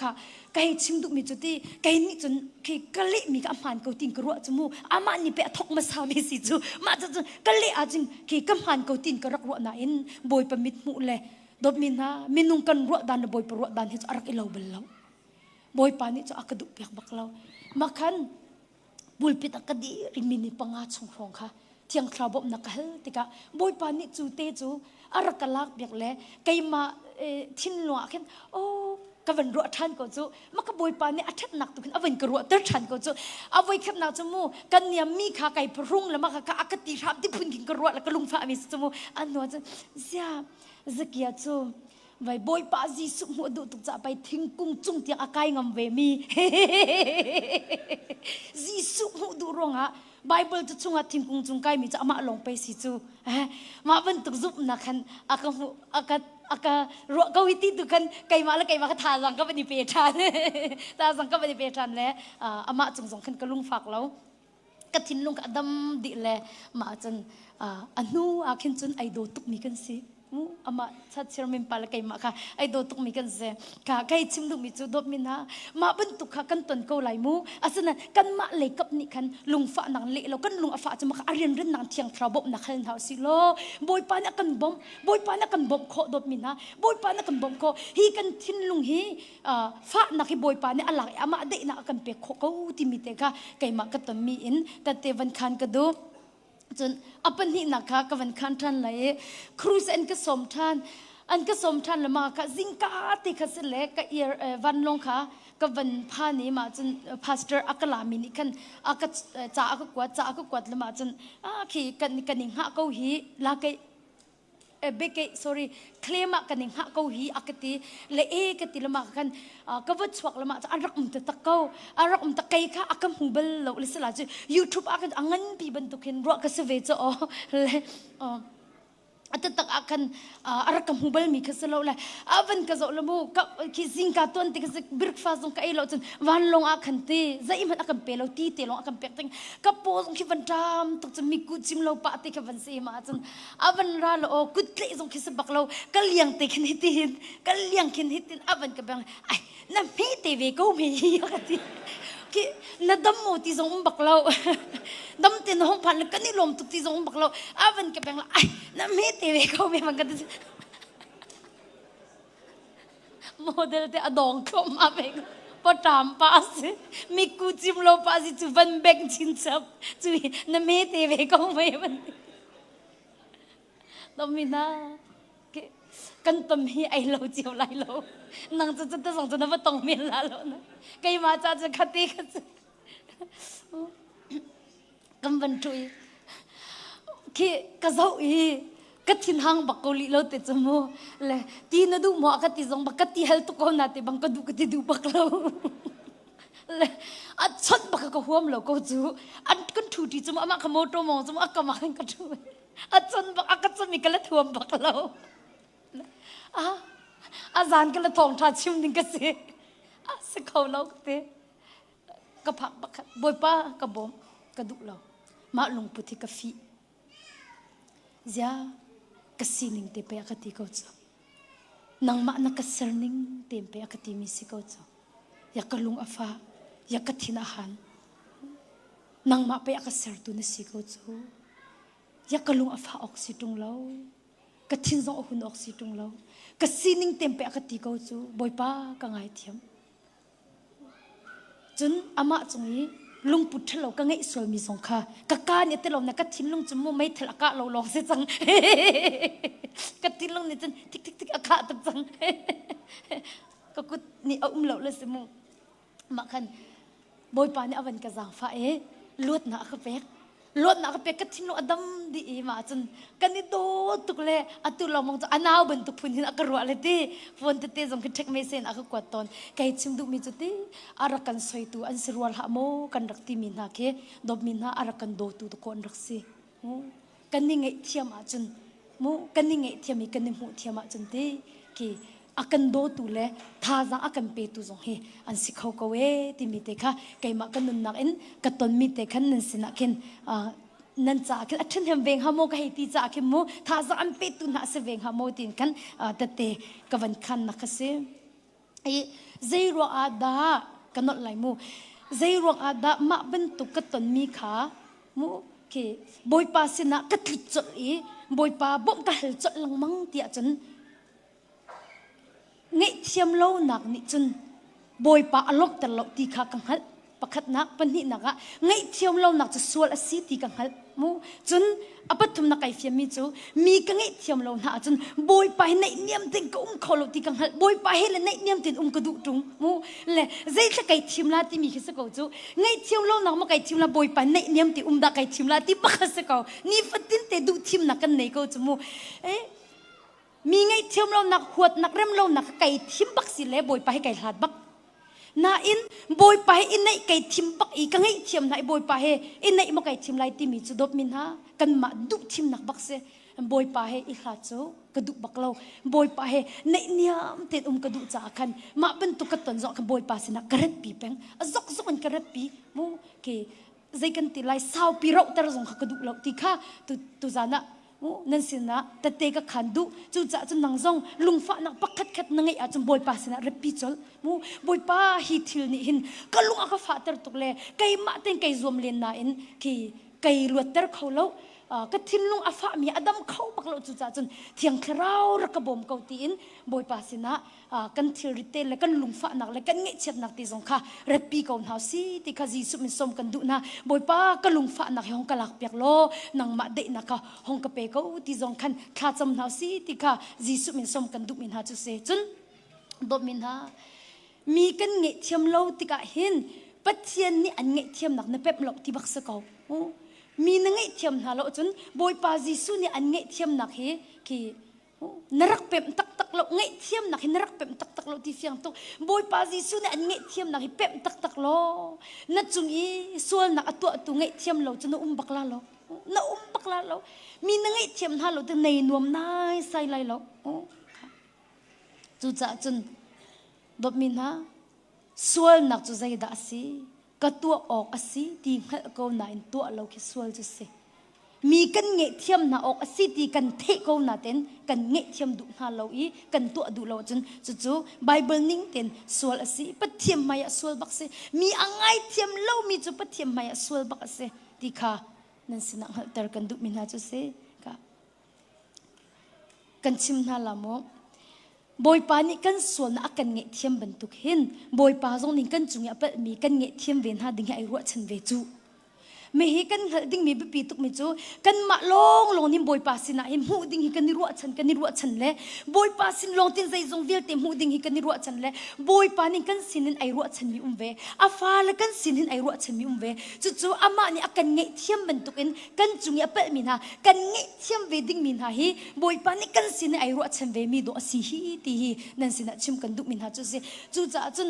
ค่ะไก่ชิมดุมีจุดเต้ไก่นี่จนไก่กะเละมีกับมันเขาติงกระจมูกอามันนี่เป็ดทกมาสามีสิจูมาจนกะเละอาจงไก่กับมันเขาติงกระรัวน่ะอินบอยปมิดมุเลยดบมินฮะมินุงกันรัวดานบอยปรัวดานเฮจอารักอิลาวเบลลาวบอยปานิจะอักดุเปียกบักลาวมาคันบุลปิตอักดีริมินิปังอาชงรองค่ะเที่ยงคราวบบนักเฮติกะบอยปานิจูเตจูอารักลักเปียกเล่ไกมาทิ้นหลวกขึ้นโอ้กวันรัวทันก็จูมักบอยปานิอัดหนักตุกันอวันกรัวเตอร์ทันก็จูเอาไว้ขับหนักจมูกกันเนี่ยมีขาไก่พรุ่งแล้วมักกะอักติรับที่พุ่งกินกรัวแล้วก็ลุงฟ้ามีจมูกอันนู้นจะเสียจะเกียรติไว้บอยป้าจีสุหัวดูตุกจะไปทิ้งกุ้งจุ่งเตียงอากายงำเวมีจีสุหัวดูร้องอ่ะไบเบิลจะจุ่งอ่ะทิ้งกุ้งจุ่งไก่มีจะเอามาลงไปสิจูมาเป็นตุกซุปนักขันอาการัวกวิตีตุกันไก่มาแล้วไก่มาก็ทาสังก็เป็นเปรชันทาสังก็เป็นเปรชันแล้วอามาจุ่งสองขันก็ลุงฝากแล้วก็ทิ้งลุงก็ดำดิเลยมาจนอันนู้อาคินจนไอโดตุกมีกันสิ มูอามาชัดเชื่อมินปาลกัยมาค่ะไอโดตุกมีกันเสค่ะใครชิมดูมีจูดมินฮะมาเป็นตุกค่ะกันตนเกาไหลมูอาศัยนั้นกันมาเล็กกับนี่คันลุงฟ้านังเละเรากันลุงอาฟ้าจะมาอาเรียนเรื่องนางเทียงทราบบนักเล่นเท้าสิโลบอยปานักกันบอมบอยปานักกันบอมโคดมินฮะบอยปานักกันบอมโคฮีกันทิ้นลุงฮีฟ้านักฮีบอยปาเนี่ยอะไรอามาเด็กนักกันเปะโคเขาที่มีเตค่ะไก่มากันตนมีอินแต่เทวันคันกันดูจนอปันนี่นะคะกับวันคันทันเลยครูเซนก็สมทันอันก็สมทันละมาค่ะซิงกาติค่ะสิเล็กก็วันลงค่ะกับวันพานี้มาจนพาสเตอร์อักลามินิคันอักจ่าอักกวาดละมาจนขี่กันนิงหะเกาหีลาเกเบกsorry เคลมกันนิงหะเกาหีอักติเลกติละมากันก็วัดสวกละมาจะอารักมุตตะเกาอารักมุตตะไกค่ะอักมหูเบลเราลิสลาจู YouTube อักอังันปีบันตุกินรักกษเวจอ๋อเลยอัตตักอากันอารักมหูเบลมีกษเราเลยอาวันกษละมูกับคิซิงกาตัวนติกษบิร์กฟาซงกไอเราจนวันลงอาคันตีใจมันอากันเปเราตีเตลงอากันเปติงกับโพสงคิวันจามตุกจะมีกุจิมเราปะติกวันเสียมาจนอาวันราเรากุดเลยจงคิสบักเราก็เลี้ยงติกินหิตินก็เลี้ยงกินหิตินอาวันกับแบบไอ้น้ำมีทีวีก็มีเยอะกันทีकि न दम मोती जों बकलाव दम तीन हों पान कनी लोम तुती जों बकलाव आवन के बेंगला आई न मे तेवे को मे मंगत मॉडल ते अदोंग को मा बेंग पटाम पास मी कुचिम लो पासी चु वन बेंग चिन सब चु न मे तेवे को मे वन दमिना केกันตมีไอเราเจียวไรเรานางจะส่งจะนับว่าตรงเมียนละแล้วนะไก่มาจะขัดตีกันกันบรรทุยคือกระเจ้าอีกัดทิ้งหางบักเกาหลีเราติดจมูกเลยตีนดูหมอกัดตีจงบักกัดตีเฮลตุกคนนาติบังกัดดูกัดดูบักเราเลยอัดชนบักก็หัวมเราก็จูอันกันถูดีจมูกอามาขโมยตัวมองจมูกก็มาขันกันถูอัดชนบักอักกัดจะมีกันละถ่วมบักเราอาจารย์ก็เลยทองทัดชิมดิ้งกันสิสักเขาเราก็เตะกระพักบักบอยป้ากระบอมกระดุเรามาลงพุทธิกาฟีจ้ากระสีนิงเตเปอกติเขาจ้ะนางมานักกระสนิงเตเปอกติมิสิเขาจ้ะอยากกระลุงอาฟ้าอยากกระทินอาหารนางมาไปอยากกระสร์ตุนสิเขาจ้ะอยากกระลุงอาฟ้าออกสิตรงเรากระทินส่งออกหุ่นออกสิตรงเรากระสีนิงเต็มไปกติเขาจูบอยป้ากังไงเทียมจนอามาจงนี้ลุงปุถุเรากังไงสวยมีสงค่ะกะการเนี่ยแต่เราเนี่ยกระทินลุงจมูกไม่ทะลักเราลองเสียจังกระทินลุงเนี่ยจนทิกอากาศตับจังก็กุดนี่เอาเราเลยสมุมาคันบอยป้าเนี่ยเอาวันกระซังฟ้าลวดหนาเขาเป๊กลวดหนักเป็กกระทินโนอดัมดีมาจนกันนี่โตตุกเลยอัตุเรามองจะอันเอาบนตุกพุนหินอักรัวเลยที่ฝนเตะจงคิดเทคไม่เซนอักกวาดตอนไก่ชิมดูมีจุดที่อารักกันสวยตัวอันสิรวลหาโมกันรักที่มินหาเคดอบมินหาอารักกันโดตุตุกคนรักสิกันนี่ไงเทียมอาจนกันนี่ไงเทียมมีกันนี่หูเทียมอาจนที่กี่akan do tu le tha za akan pe tu zong he an sikhau ko we ti mi te kha kai ma kan nun nak en ka ton mi te khan nan sina ken nan cha ken athen hem veng ha mo ka he ti cha ken mo tha za an pe tu na se veng ha mo tin kan ta te ka van khan na kha se ai zero ada kanot lai mo zero ada ma ben tu ka ton mi kha mo ke boy pa sina ka thlit chol e boy pa bom ka hel chol lang mang ti a chan ngay thiam lâu nạc nị chân bồi pa alok tar lo ti kha kang hal pakhat nak pan hi naka ngay thiam lâu nạc chu sual asi ti kang hal mu chun apathum na kai fiam mi chu mi ka ngay thiam lâu na chun bồi pa nei niam tin ko kholo ti kang hal bồi pa hele nei niam tin ka du tung mu le zai tla kai thiam la ti mi khisa ko chu ngay thiam lâu nạc ma kai thiam la bồi pa nei niam ti da kai thiam la ti pakha se ko ni fatin te du thiam na kan nei ko chu muมีไงเทียมเราหนักหวดหนักเริ่มเราหนักไก่ทิมบักสิเล่บอยไปให้ไก่หลาดบักนาอินบอยไปอินในไก่ทิมบักอีกไงเทียมไหนบอยไปให้อินในมาไก่ทิมไลติมีจุดดมินฮะกันมาดุทิมหนักบักเสบอยไปให้อีหลาดโจกระดุบักเราบอยไปให้ในเนี่ยมเต็มกระดุจ่าคันมาเป็นตุกตนจอกกันบอยไปสินะกระเร็บปีแปงจอกกันกระเร็บปีมูเกใจกันติไลสาวปีเราแต่เราส่งกระดุเราตีข้าตุจานะ นั่นสินะแต่เตก็ขันดูจู่จะจนนังซงลุงฟ้านักปักขัดนังไงอาจจะบอยป้าสินะเรปีจลบอยป้าฮิทิลนี่หินก็ลุงอาก็ฟ้าเตอร์ตุกเลยไก่มาเต็งไก่รวมเลียนน่ะอินที่ไก่รวดเตอร์เขาแล้วก็ทิ้งลุงอาฟ้ามีอดัมเข้าปักเราจู่จะจนเทียงคราวรักบอมเกาตีอินบอยป้าสินะกันทิริเตและกันลุงฟ้านักและกันเงยเช็ดนักตีซงค่ะเรปีเกาหนาวสิที่ข้าจีสุมิสมกันดูนะบอยป้าก็ลุงฟ้านักห้องกะลักเปียกโลนังมาเดนักห้องกะเปก็ตีซงคันข้าจำหนาวสิที่ข้าจีสุมิสมกันดูมินหาจุเสจนดมินหามีกันเงยเทียมโลที่กะเห็นปัจเจียนนี่อันเงยเทียมนักในเป็บหลอกที่บักสกาวมีนังเงยเทียมหาโลจนบอยป้าจีสุนี่อันเงยเทียมนักเฮคีนรักเป็มตักตักโลเงยเทียมนักนรักเป็มตักตักโลที่เฟียงตุบอยปาจิสุเนี่ยเงยเทียมนักเป็มตักตักโลนัดจุงอีส่วนนักตัวเงยเทียมโลจะน่าบักลาโลน่าบักลาโลมีนังเงยเทียมหาโลแต่ในนวมนายใส่ไรโลจู่จะจนดบมินฮะส่วนนักจู่ใจด่าสิก็ตัวออกสิตีเหาก็นายตัวเราแค่ส่วนจะเสมีกันเงยเทียมนาออกสิตีกันเทก็นาเต็นกันเงยเทียมดูนาเราอีกันตัวดูเราจนจู่ไบเบิลนิ่งเต็นสวลสิปัดเทียมมายสวลบักเสมีอ่างไงเทียมเรามีจู่ปัดเทียมมายสวลบักเสตีค่ะนั่นสินะแต่กันดูมินาจู่เสค่ะกันชิมนาละโมบอยปานี่กันส่วนนักกันเงยเทียมบรรทุกเห็นบอยปาตรงนี้กันจุงยาเปิดมีกันเงยเทียมเวียนหาดึงให้รัวฉันเวจูไม่เห็นกันดิ้งมีปีตุกมิจูกันมาลงนี่บอยปาสินะเห็นหูดิ้งให้กันนิรัวฉันเลยบอยปาสินลงที่ใจทรงเวียลเต็มหูดิ้งให้กันนิรัวฉันเลยบอยปานี่กันสินินไอรัวฉันมีเวอาฟ้าและกันสินินไอรัวฉันมีเวจู่อามานี่อากันเงยเทียมบรรทุกอินกันจุงยาเปิดมีนะกันเงยเทียมเวดิ้งมีนะฮีบอยปานี่กันสินินไอรัวฉันเวมีดอสิฮีตีฮีนั่นสินะชิมกันดุมีนะจู่จะจน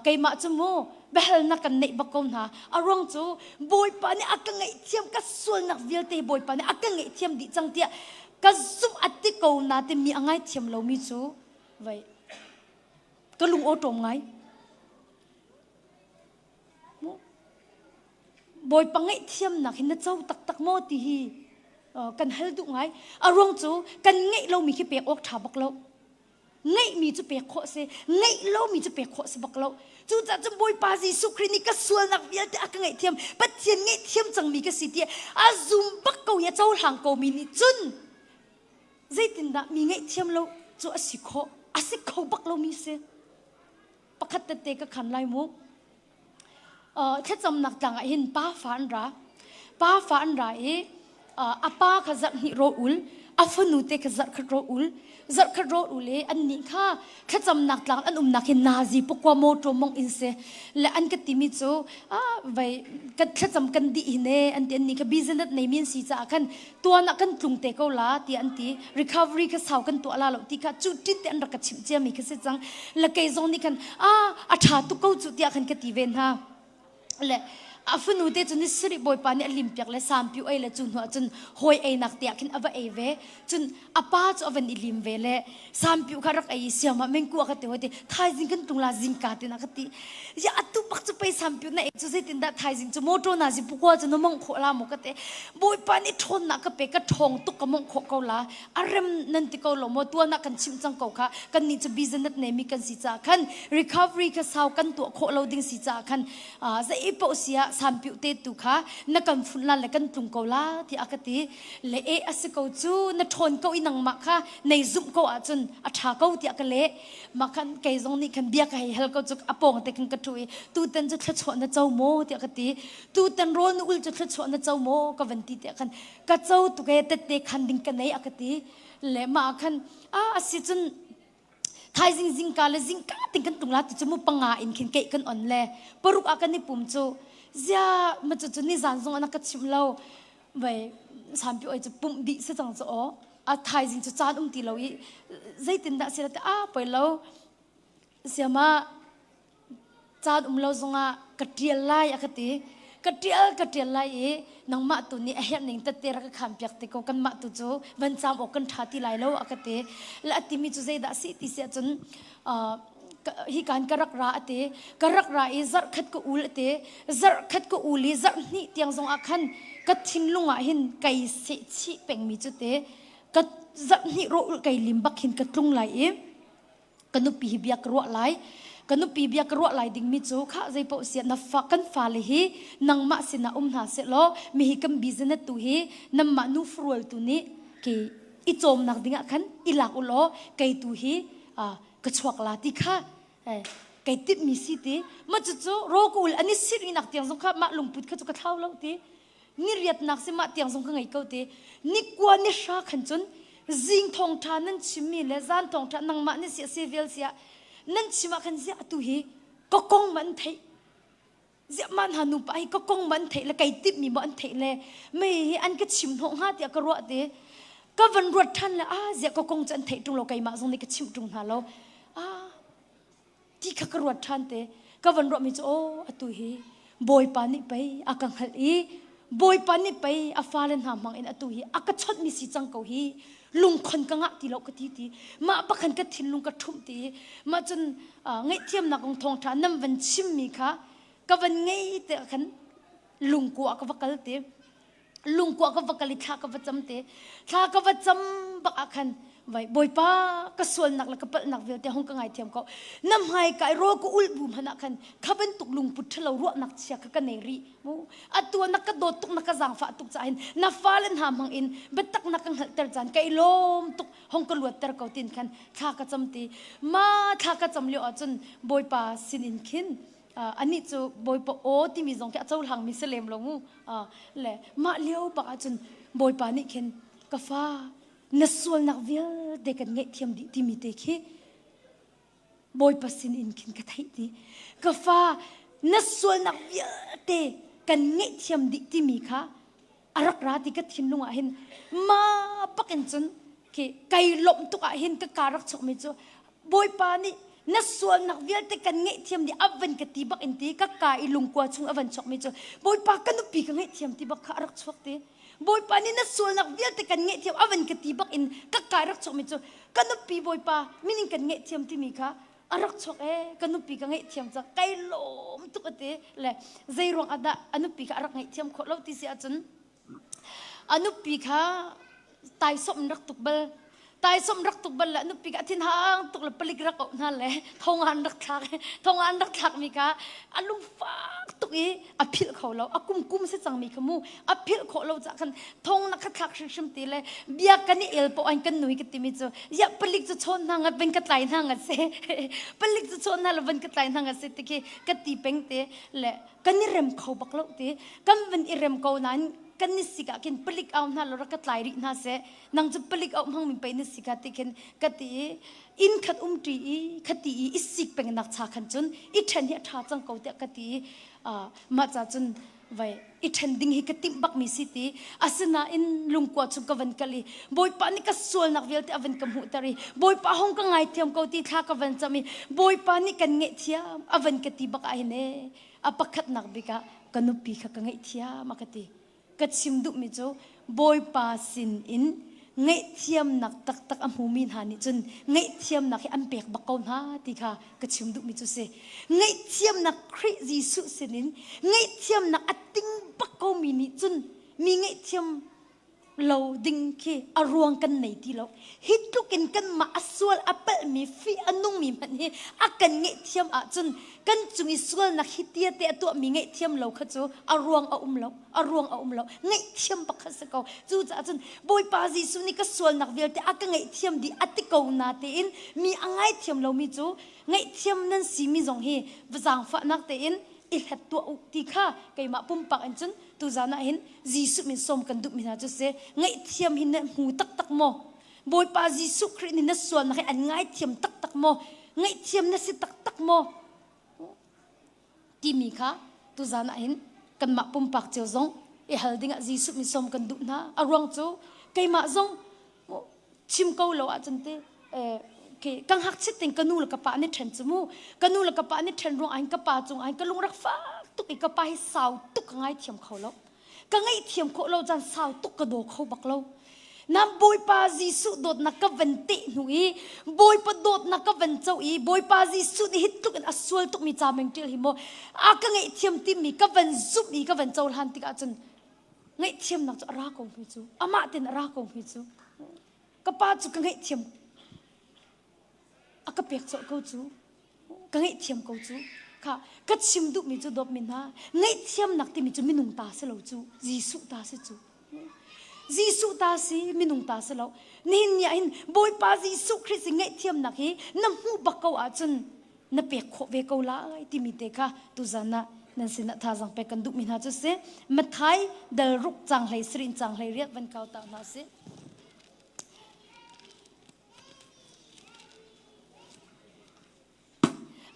ไกมาจมูเบลนักกันเนบักกอนฮะอารมณ์จู่บอยปานี่อากันเงยเทียมก็ส่วนนักวิลเตบอยปานี่อากันเงยเทียมดิจังเตียก็ซุ่มอัดติโกนาเตมีอะไรเทียมเรามีจู่ไว้ก็ลุงโอตรงไงบอยปังเงยเทียมนักเห็นเจ้าตักโมตีฮีกันเฮลดุไงอารมณ์จู่กันเงยเรามีแค่เปียกออกถาบักเราเงยมีจะเปียกโคเสเงยเรามีจะเปียกโคเสบักเราจู่จะจำบอยปาจิสุครินิกส่วนนักวิลเตอากันเงยเทียมปัจเจียนเงยเทียมจังมีกสิเตียอาซุมบักเกาอย่าเจ้าหางเกามีนิจุนใจตินดามีเงยเทียมเราจู่อาศิโคเขาบักเรามีเสปักขัดเตะก็ขันไล่มุกแค่จำนักจังเห็นป้าฝันราอาป้าขจัดหิโรอุลอาฟนุเตขจัดขโรอุลอันนี้ค่ะแค่จำนักจังอันนักเห็นนาซีปกว่าโมโตมองอินเสและอันก็ติมิโซไว้ก็แค่จำกันดีเน่อันที่อันนี้ก็บิสเนสในมีนสีจ้ากันตัวนักกันตุงเตก็ลาที่อันที่ recovery ก็สาวกันตัวลาหลอกที่ค่ะจุดที่อันรักชิมเจียมีก็เสียจังและเกยซงนี่กันอาชาตุก็จุดที่อันก็ตีเวนฮะและอาฟนูเตจุนสิริบอยปานี่ลิมเปียกและสามพิวไอและจุนหัวจุนหอยไอนักเตียกินอวะไอเวจุนอาป้าจุอวันอิลิมเวและสามพิวคารักไอเสียมาเมงกัวกันเตหัวเตทายจิงกันตุงลาจิงกาเตนักตีอย่าอัตุปักจุไปสามพิวนะเอจุเซตินดาทายจิงจุโมโตนาจิปุกัวจุนมงโคลามกเตบอยปานี่ทนนักเปกทองตุกกมงโคเกาลาอารมนันติเกาลโมตัวนักกันชิมจังเกาค่ะกันนี่จะบิสเนสเนมีกันสิจ้าคัน recovery ก็สาวกันตัวโคเราดิ้งสิจ้าคันจะอีโปเสียสามพิวเตตุค่ะนักกันฝุ่นละและกันตุงเกาลาที่อากติเลเออสเกาจูนัทนเกาอินังมาค่ะในซุมเกาอาจุนอัฐาเกาที่อากเลมาคันเกยซงนี่คันเบียกให้เฮลเกาจุกอปองแต่กันกระตุยตูเต็นจะทะชวนนะเจ้าโมที่อากติตูเต็นร้อนอุลจะทะชวนนะเจ้าโมก็วันที่เดียกันกระเจ้าตุกเอเตเตคันดิ้งกันในอากติและมาคันสิจุนทายจิงกาและจิงกาติงกันตุงลาติจมูกปังงาอินขินเกยกันอ่อนแลปรุกอากันนี่ปุ่มจูเจ้ามันจะนี่จานทรงอันนักชิมเราไว้สามปีไอจะปุ่มดิเสจังจะไทยจิงจะจานตีเราอีใจตินดาเสียแต่ไปเราเสียมาจานเราทรงกระเทียมไล่กติกระเทียมไล่นังมาตุนี่เห็นหนึ่งแต่เตะรักขามเปียกติโกกันมาตุจูวันจามออกกันทัดที่ไล่เรากติและติมิจูใจดาสิติเสียจน hi kan karak ra ate karak ra e zar khat ko ul ate zar khat ko uli zar ni tiang zong akhan ka thinlunga hin kai se chi peng mi chu te ka zar ni ro ul kai limbak hin ka tlung lai e kanu pi biak ro lai kanu pi biak ro lai ding mi chu kha zai po sia na fa kan fa le hi nang ma sina na se lo mi hi kam business tu hi nam ma nu frual tu ni ki i chom nak dinga khan ilak ulo kai tu hi ka chhuak la ti kha kai tip mi si ti ma chu chu ro ko ul ani siri nak tiang zong kha ma lung put kha chu ka thau lo ti ni riat nak se ma tiang zong ka ngai ko ti ni kwa ni sha khan chun zing thong tha nan chimi le zan thong tha nang ma ni sia civil sia nan chima khan sia tu hi ko kong man thei zia man hanu pa hi ko kong man thei le kai tip mi man thei le me hi an ka chim thong ha ti ka ro te ka van ruat than le zia ko kong chan thei tung lo kai ma zong ni ka chim tung ha lo ti ka ruat than te ka van ro mi chu atu hi boy pa ni pai akang hal i boy pa ni pai afalen ha mang in atu hi aka chot mi si chang ko hi lung khon ka nga ti lo ka ti ma pa khan ka thin lung ka thum ti ma chun ngai thiam na kong thong tha nam van chim mi kha ka van ngai te khan lung ko ka vakal te lung ko ka vakali tha ka vacham te tha ka vacham ba khan vai boy pa ka sol nak la ka pal nak vel te hong ka ngai thiam ko nam hai kai ro ko ul bu hana khan khaban tuk lung put thalo ro nak chia ka nei ri mu atua nak ka do tuk nak ka jang fa tuk cha in na falen ha mang in betak nak ang halter jan kai lom tuk hong ka luat ter ko tin khan tha ka cham ti ma tha ka cham leo chun boy pa sin in khin ani chu boy pa o ti mi jong ka chaul hang mi selem lo mu le ma leo pa chun boy pa ni khin ka fa na sual nak vil de kan ngai thiam di ti mi te khi boy pasin in kin ka thai ti ka fa na sual nak vil te kan ngai thiam di ti mi kha arak ra ti ka thin lunga hin ma pakin chun ke kai lom tu ka hin ka karak chok mi chu boy pa ni na sual nak vil te kan ngai thiam di avan ka ti bak in ti ka ka ilung kwa chung avan chok mi chu boy pa kan pi ka ngai thiam ti bak kha arak chok te boy pa ni na sual nak vil te kan ngai thiam avan ka ti bak in ka karak chok mi chu kan pi boy pa meaning kan ngai thiam ti mi kha arak chok kan pi ka ngai thiam cha kai lom tu ka te le zai rong ada anu pi ka arak ngai thiam kho lo ti si a chun anu pi kha tai som rak tuk bal tai som rak tuk bal la anu pi ka thin hang tuk la palik rak na le thong an rak thak mi ka alum fa tuk e aphil kho lo akum kum se chang mi khamu aphil kho lo cha khan thong na kha thak shim ti le bia kan el po an kan nui ka ti mi chu ya palik chu chon na nga ben ka tlai na nga se palik chu chon na la ben ka tlai na nga se ti ke ka ti peng te le kan ni rem kho bak lo te kam ben i rem ko nan kan ni sika kin palik aw na lo rakat lai ri na se nang chu palik aw mang mi pe ni sika ti ken ka ti in khat ti khati isik peng nak cha khan chun I then hi tha chang ko te ka ti ma cha chun vai I then ding hi ka tim bak mi si ti asna in lungkwa chu ka van kali boy pa ni ka sol nak vel te avan kam hu tari boy pa hong ka ngai thiam ko ti tha ka van chami boy pa ni kan nge thia avan ka ti bak ai ne apakhat nak bika kanupi kha ka ngai thia makati ka chim du mi chu boy pa sin in ngai thiam nak tak tak am hu min hani chun ngai thiam nak an pek bakon ha ti kha ka chim du mi chu se ngai thiam nak crazy su sinin ngai thiam nak ating bakko mi ni chun mi ngai thiam lo ding ki aruang kan nei ti lo hitukin kan ma aswal apal mi fi anung mi man hi akan ngai thiam a chun kan chungi swal nak hitia te to mi ngai thiam lo kha chu aruang a umlo ngai thiam pakha sa ko chu cha chun boy pa ji su ni ka swal nak vel te aka ngai thiam di atiko na te in mi angai thiam lo mi chu ngai thiam nan si mi jong hi wajang fa nak te in I het to ti kha kai ma pum pak an chun tu zana hin jisu min som kan du min ha chu se ngai thiam hin na hu tak tak mo boy pa jisu khri ni na swal na an ngai thiam tak tak mo ngai thiam na si tak tak mo ti mi kha tu zana hin kan ma pum pak cheu zong e hal dinga jisu min som kan du na arong chu kai ma zong chim ko lo a chun te ke kang hak chit ting kanu la ka pa ni then chumu kanu la ka pa ni then rong an ka pa chung an ka lung rak fa tuk I ka pa hi saw tuk ngai thiam kho lo ka ngai thiam kho lo jan saw tuk ka do kho bak lo nam boy pa Jisu dot nakaventi nui boy pa dot nakavenchau i boy pa Jisu ni hit tuk an aswal tuk mi chameng til himo aka ngai thiam ti mi ka van zup mi ka van chau han tika chun ngai thiam nak chu ra kong pi chu ama tin ra kong pi chu ka pa chu ka ngai thiam aka pek cho ko chu ka ngai thiam ko chu ka ka chim du mi chu dop min ha ngai thiam nak ti mi chu minung ta se lo chu Jisu ta se chu Jisu ta si minung ta se lo nin ya in boy pa Jisu Christ ngai thiam nak hi nam hu bakau a chun na pek kho ve ko la ti mi te ka tu zana nan sin na tha jang pe kan du min ha chu se mathai dal ruk chang hlei srin chang hlei riat van kau ta na se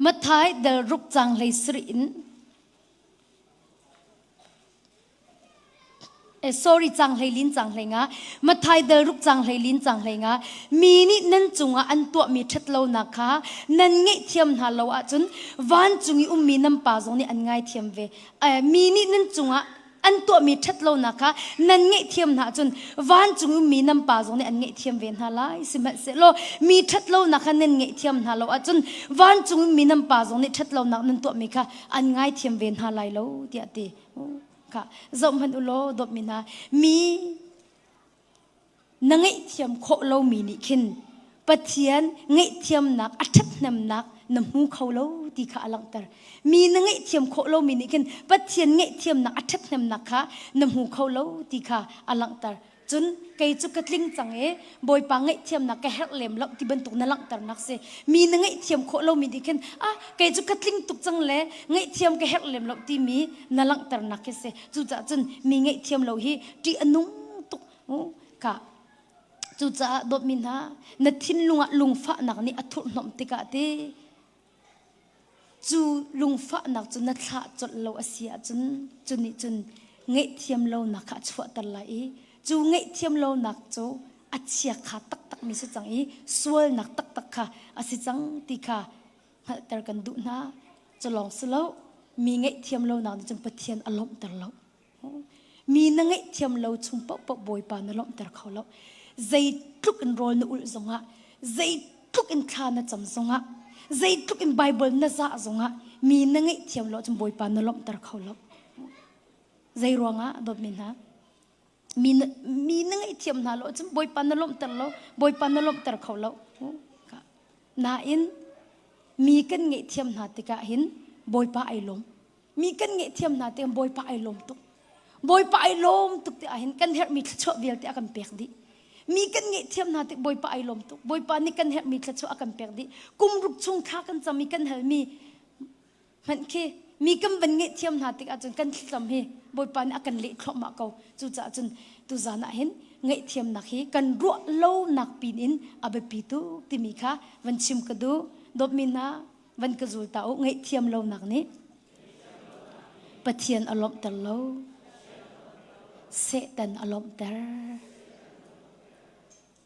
mathai dal ruk chang hlei srin sorry chang hlei lin chang hlei nga mathai dal ruk chang hlei lin chang hlei nga mi ni nan chunga an to mi that lo na kha nan ngai thiam na lo a chun van chungi mi nam pa zong ni an ngai thiam ve mi ni nan chunga an to mi that lo na kha nan ngai thiam na chun van chungi mi nam pa zong ni an ngai thiam ve na lai simat se lo mi that lo na kha nan ngai thiam na lo a chun van chungi mi nam pa zong ni that lo na nan to mi kha an ngai thiam ve na lai lo ti ati ka zom han ulo dop mina mi nangai thiam kho lo mi ni khin pathian ngai thiam nak athat nam nak nam hu kho lo ti kha alang tar mi nangai thiam kho lo mi ni khin pathian ngai thiam nak athat nam nak kha nam hu kho lo ti kha alang tar chun kai chu katling change boy pa ngai thiam nak ka her lem lo ti ban tuk na lang tar nak se mi nangai thiam kho lo mi ni khin kai chu katling tuk chang le ngai thiam ka her lem lo ti mi na lang tar nak ke se chu cha chun mi ngai thiam lo hi ti anung tuk ka chu cha dot min ha na thin lunga lungfa nak ni athur nom ti ka te chu lungfa nak chu na thla chot lo asia chun chuni chun ngai thiam lo nak kha chwa tar lai chu ngai thiam lo nak chu achia kha tak tak mi se chang i sual nak tak tak kha asi chang ti kha hal tar kan du na chalong slo mi ngai thiam lo nak chum pathian alom tar lo mi na ngai thiam lo chung pop pop boy pa na lom tar kho lo zai tuk in rol na ul zonga zai tuk in kha na cham zonga zai tuk in bible na za zonga mi na ngai thiam lo chum boy pa na lom tar kho lo zai ronga dot min ha mi na ngai thiam na lo chum boy pa na lom tar lo boy pa na lom tar kho lo na in mi kan ngai thiam na tika hin boy pa ai lom mi kan ngai thiam na te boy pa ai lom tuk boy pa ai lom tuk te hin kan her mi chho vel te akan pek di mi kan ngai thiam na te boy pa ai lom tuk boy pa ni kan her mi chho akan pek di kum ruk chung kha kan cham mi kan hel mi man ke mi kam ban ngai thiam na te achun kan cham hi boy pa ni akan le thlo ma ko chu cha chun tu zana hin ngai thiam nak hi kan ro lo nak pin in abe pi tu ti mi kha van chim ka du dop min na van ka zul ta o ngai thiam lo nak ni pathian alom tar lo setan alom tar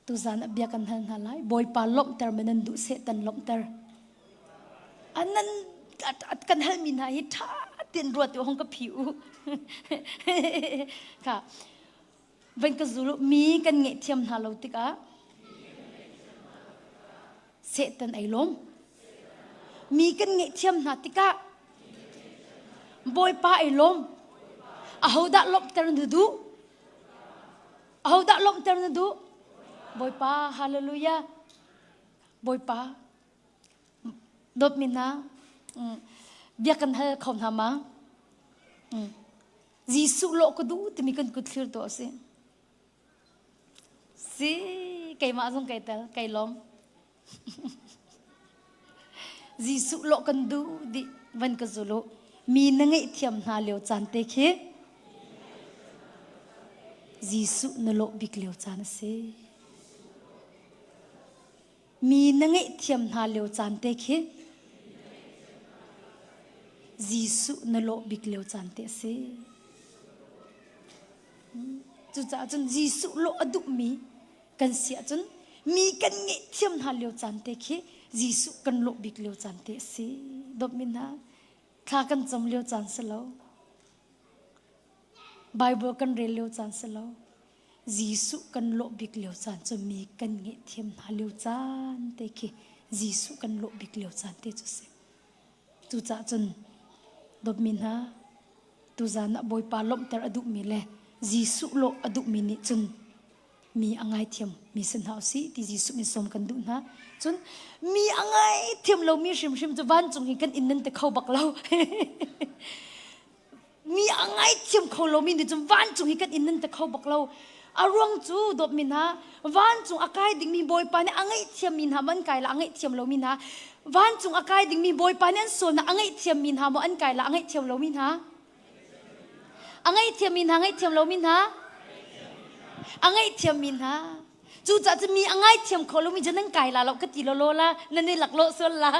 tu zana bia kan han halai boy pa lom tar manan du setan lom tar anan at kan hal min ha hi tha tin ro ti hong ka phiu ka van ka zulu mi kan ngai thiam na lo tika setan ai lom mi kan ngai thiam na tika boy pa ai lom ahoda lom tar na du ahoda lom tar na du boy pa hallelujah boy pa dot mina bia kan hal khom na ma Jisu lo ko du ti mi kan kut clear to se si kai ma song kai tel kai lom Jisu lo kan du di van ka zulu mi na ngai thiam na leo chan te khe Jisu na lo bik leo chan se mi na ngai thiam na leo chan te khe Jisu na lo bik leo chan te se chu cha chun Jisu lo adu mi kan sia chun mi kan ngai thiam na leo chan te khe Jisu kan lo bik leo chan te se dop min ha kha kan cham leo chan se lo Bible kan re leo chan se lo Gisu kan lo bik leo chan cho mi kan nge thiam na leo chan te ki Gisu kan lo bik leo chan te chu se tu cha chun dop min ha tu za na boy pa lom ter adu mi le Gisu lo adu mi ni chun mi angai thiam mi sen hau si ti Gisu mi som kan du na chun mi angai thiam lo mi shim shim chu van chung hi kan in nan te khau bak lo mi angai thiam khau lo mi ni chun van chung hi kan in nan te khau bak lo arong chu dop min ha van chung akai ding mi boy pa ne angai thiam min ha man kai la angai thiam lo min ha van chung akai ding mi boy pa ne so na angai thiam min ha mo an kai la angai thiam lo min ha angai thiam min ha angai thiam lo min ha angai thiam min ha chu cha cha mi angai thiam kho lo mi janang kai la lo ka ti lo la nan ni lak lo so la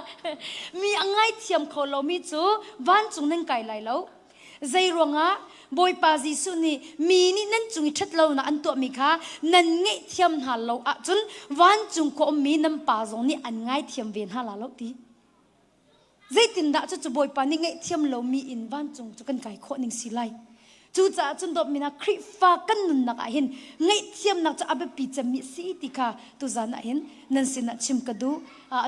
mi angai thiam kho lo mi chu van chung nang kai lai lo zai ronga boy pa Gisu ni mi ni nan chung i that lo na an to mi kha nan ngai thiam ha lo a chun van chung ko mi nam pa zong ni an ngai thiam ven ha la lo ti zai tin da chu boy pa ni ngai thiam lo mi in van chung chu kan kai kho ning si lai chu cha chun dop mina khri fa kan nun na ka hin ngai thiam nak cha abe pi cha mi si ti kha tu za na hin nan sin na chim ka du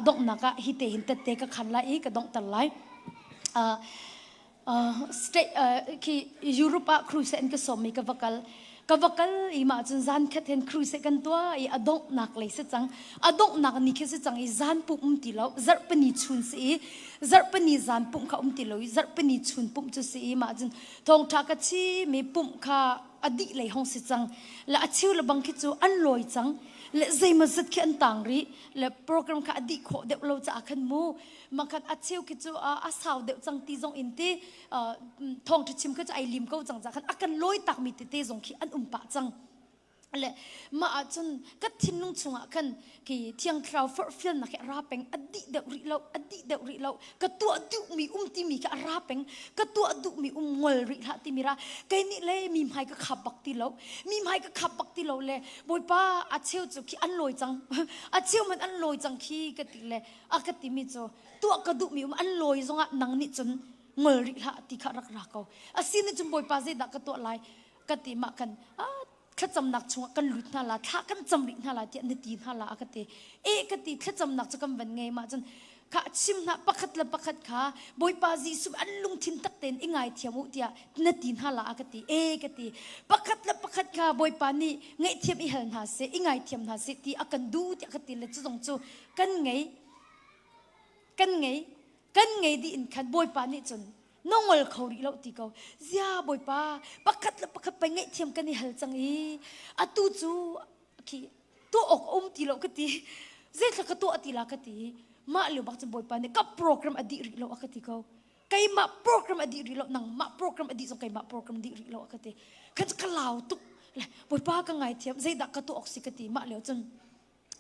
dok na ka hi te hin te ka khan la e ka dong tal lai state ki Europe cruise en ka som mi ka vakal I ma chun zan khat hen cruise kan tua I adong nak le se chang adong nak ni khe se chang I zan pu ti lo zar pani chun se zar pani zan pum kha ti lo zar pani chun pum chu se ma chun thong tha ka chi mi pum kha adi le hong se chang la achiu la bang ki chu an loi chang le zai ma zat ki an tang ri le program kha adi kho de lo cha khan mu ma khat achiu ki chu a saw de chang ti zong in ti thong thi chim kha ai lim ko chang cha khan akan loi tak mi te zong ki an pa chang le ma chun ka thin nung chunga khan ki thiang thraw for film na ke ra peng adi de ri lo ka tu adu mi ti mi ka ra peng ka tu adu mi ngol ri ha ti mi ra kai ni le mi mai ka khap bak ti lo mi mai ka khap bak ti lo le boy pa a cheu chu ki an loi chang a cheu man an loi chang khi ka ti le a ka ti mi chu tu ka du mi an loi zonga nang ni chun ngol ri ha ti kha rak ra ko a sin ni chum boy pa je da ka to lai ka ti ma kan khát chăm nặc chung kan lut na la tha kan chăm ri na la ti an ti na la akate ka ti khát chăm nặc chu kan van ngai ma chun kha chim na pakhat kha boy pa Gisu an lung thin tak ten ingai thiamu tia na ti na la akate ka ti pakhat kha boy pa ni ngai thiam I hal na se ingai thiam na se ti akan du ti akate le chu jong chu kan ngai di in khan boy pa ni chun nongol khori lo ti ko zia boy pa pakhat pa ngai thiam kan ni hal chang I atu chu ki to ok ti lo ka ti ze thla ka to ati la ka ti ma le bak cham boy pa ne ka program adi ri lo akati ko kai ma program adi ri lo nang ma program adi so kai ma program di ri lo akate kan ka law tu le boy pa ka ngai thiam ze da ka to ok si ka ti ma le chang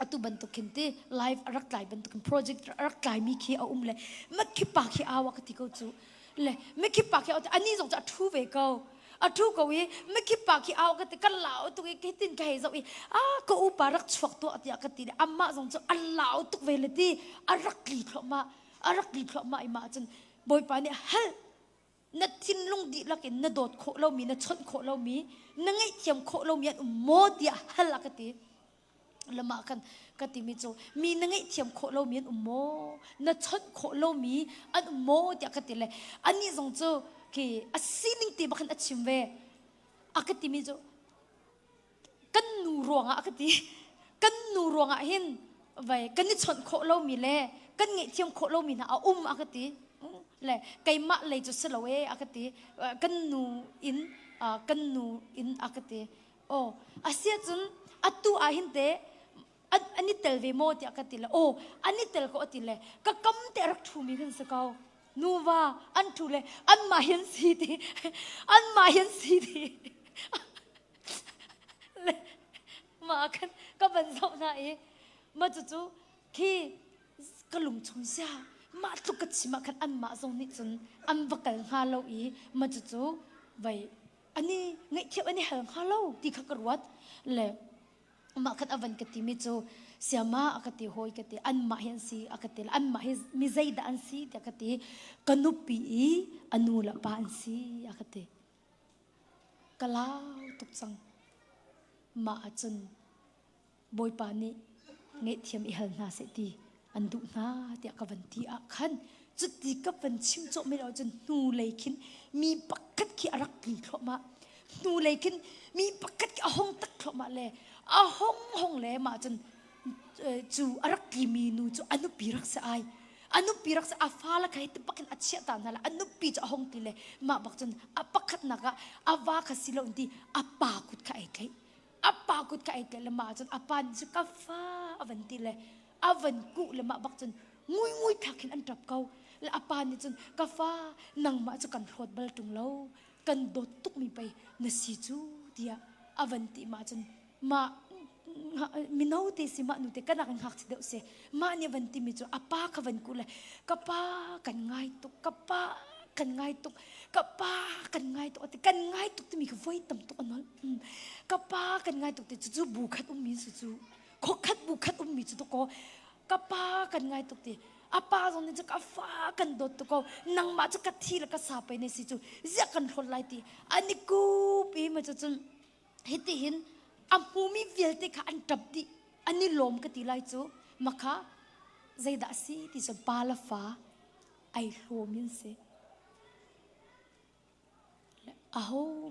atu bantu kinte live arak lai bantu project arak lai mi khi a le ma ki pa khi awa ka ti ko chu le me ki pa ki ani zong cha thu ve ko a thu ko we me ki pa ki aw ka te ka lao tu ke tin ka he zo ko u pa rak chhuak to atia ka ti amma zong chu a lao tu ve le ti a rak li thlo ma I ma chen boy pa ni hal na tin lung di la ke na dot kho lo mi na chon kho lo mi na ngai thiam kho lo mi mo ti hal la ka ti lama kan kati mi chu mi na ngai thiam kho lo mi mo na chon kho lo mi an mo ti akati le ani zong chu ki a sining ti bakhan a chim ve akati mi chu kan nu ronga hin vai kan ni chon kho lo mi le kan ngai thiam kho lo mi na a akati le kai ma le chu se lo we akati kan nu in akati asia chun atu a hin te ani tel ve mo ti akatila ani tel ko atile ka kam te rak thu mi hin sakao nuwa an thu le an ma hin si ti le ma kan ka ban zo na ma chu ki ka lung chung sia ma tu ka chi ma kan an ma zo ni chun an vakal ha lo ma chu vai ani ngai thep ani hal ha lo ti kha ka ruat le ma khat avan ka ti mi chu siama akati hoi kati an ma hian si akati an ma mi zaida an si ta kati kanupi anula pa an si akati kalau tuk chang มาจนบอยปานี่เงยเทียมอีหันนาเสตีอันดุนาเดียกับวันที่อาคันจุดที่กับวันชิมโจไม่เราจนนูเลยคินมีปักกัดขี้อารักปีครบมานูเลยคินมีปักกัดขี้ห้องตักครบมาเลยห้องเลยมาจนจูอารักกีมีนูจูอนุปีรักษาไออนุปีรักษาอาฟ้าละใครตปักกันอัจฉริยะนั่นแหละอนุปีจะห้องตีเลยมาบักจนอาปักขัดนักอาว่าขสิโลนตีอาปากุดขายเลยอาปากุดขายเลยมาจนอาปานจุกาฟ้าอวันตีเลยอาวันกุเลยมาบักจนงุยทักขินอันดับเก่าและอาปานนี่จนกาฟ้านังมาจุกันโหดเบลตุงเล่ากันโดดตุกมีไปนสีจูเดียอาวันตีมาจนมามินาวเตสิมาหนูเตกันนักหักเดียวเสมาเนี่ยวันที่มิจูอาป้าขวันกูเลยกับป้ากันง่ายตุกกับป้ากันง่ายตุกกับป้ากันง่ายตุกแต่กันง่ายตุกที่มีกับไฟต่ำตุกอันนั้นกับป้ากันง่ายตุกแต่จู่ๆบุคัดมีจู่ๆขคัดบุคัดมีจู่ๆก็กับป้ากันง่ายตุกที่อาป้าตรงนี้จะกับฟ้ากันโดดตุกก็นังมาจะกัดที่แล้วก็สาไปในสิจู่เรียกกันคนไล่ตีอันนี้กูปีมาจนเห็นที่เห็นอามูมีเวลติค่ะอันดับดีอันนี้ลมกติไลจูมาค่ะใจดัชสีที่จะบาลฟ้าไอลมยันเสอาโห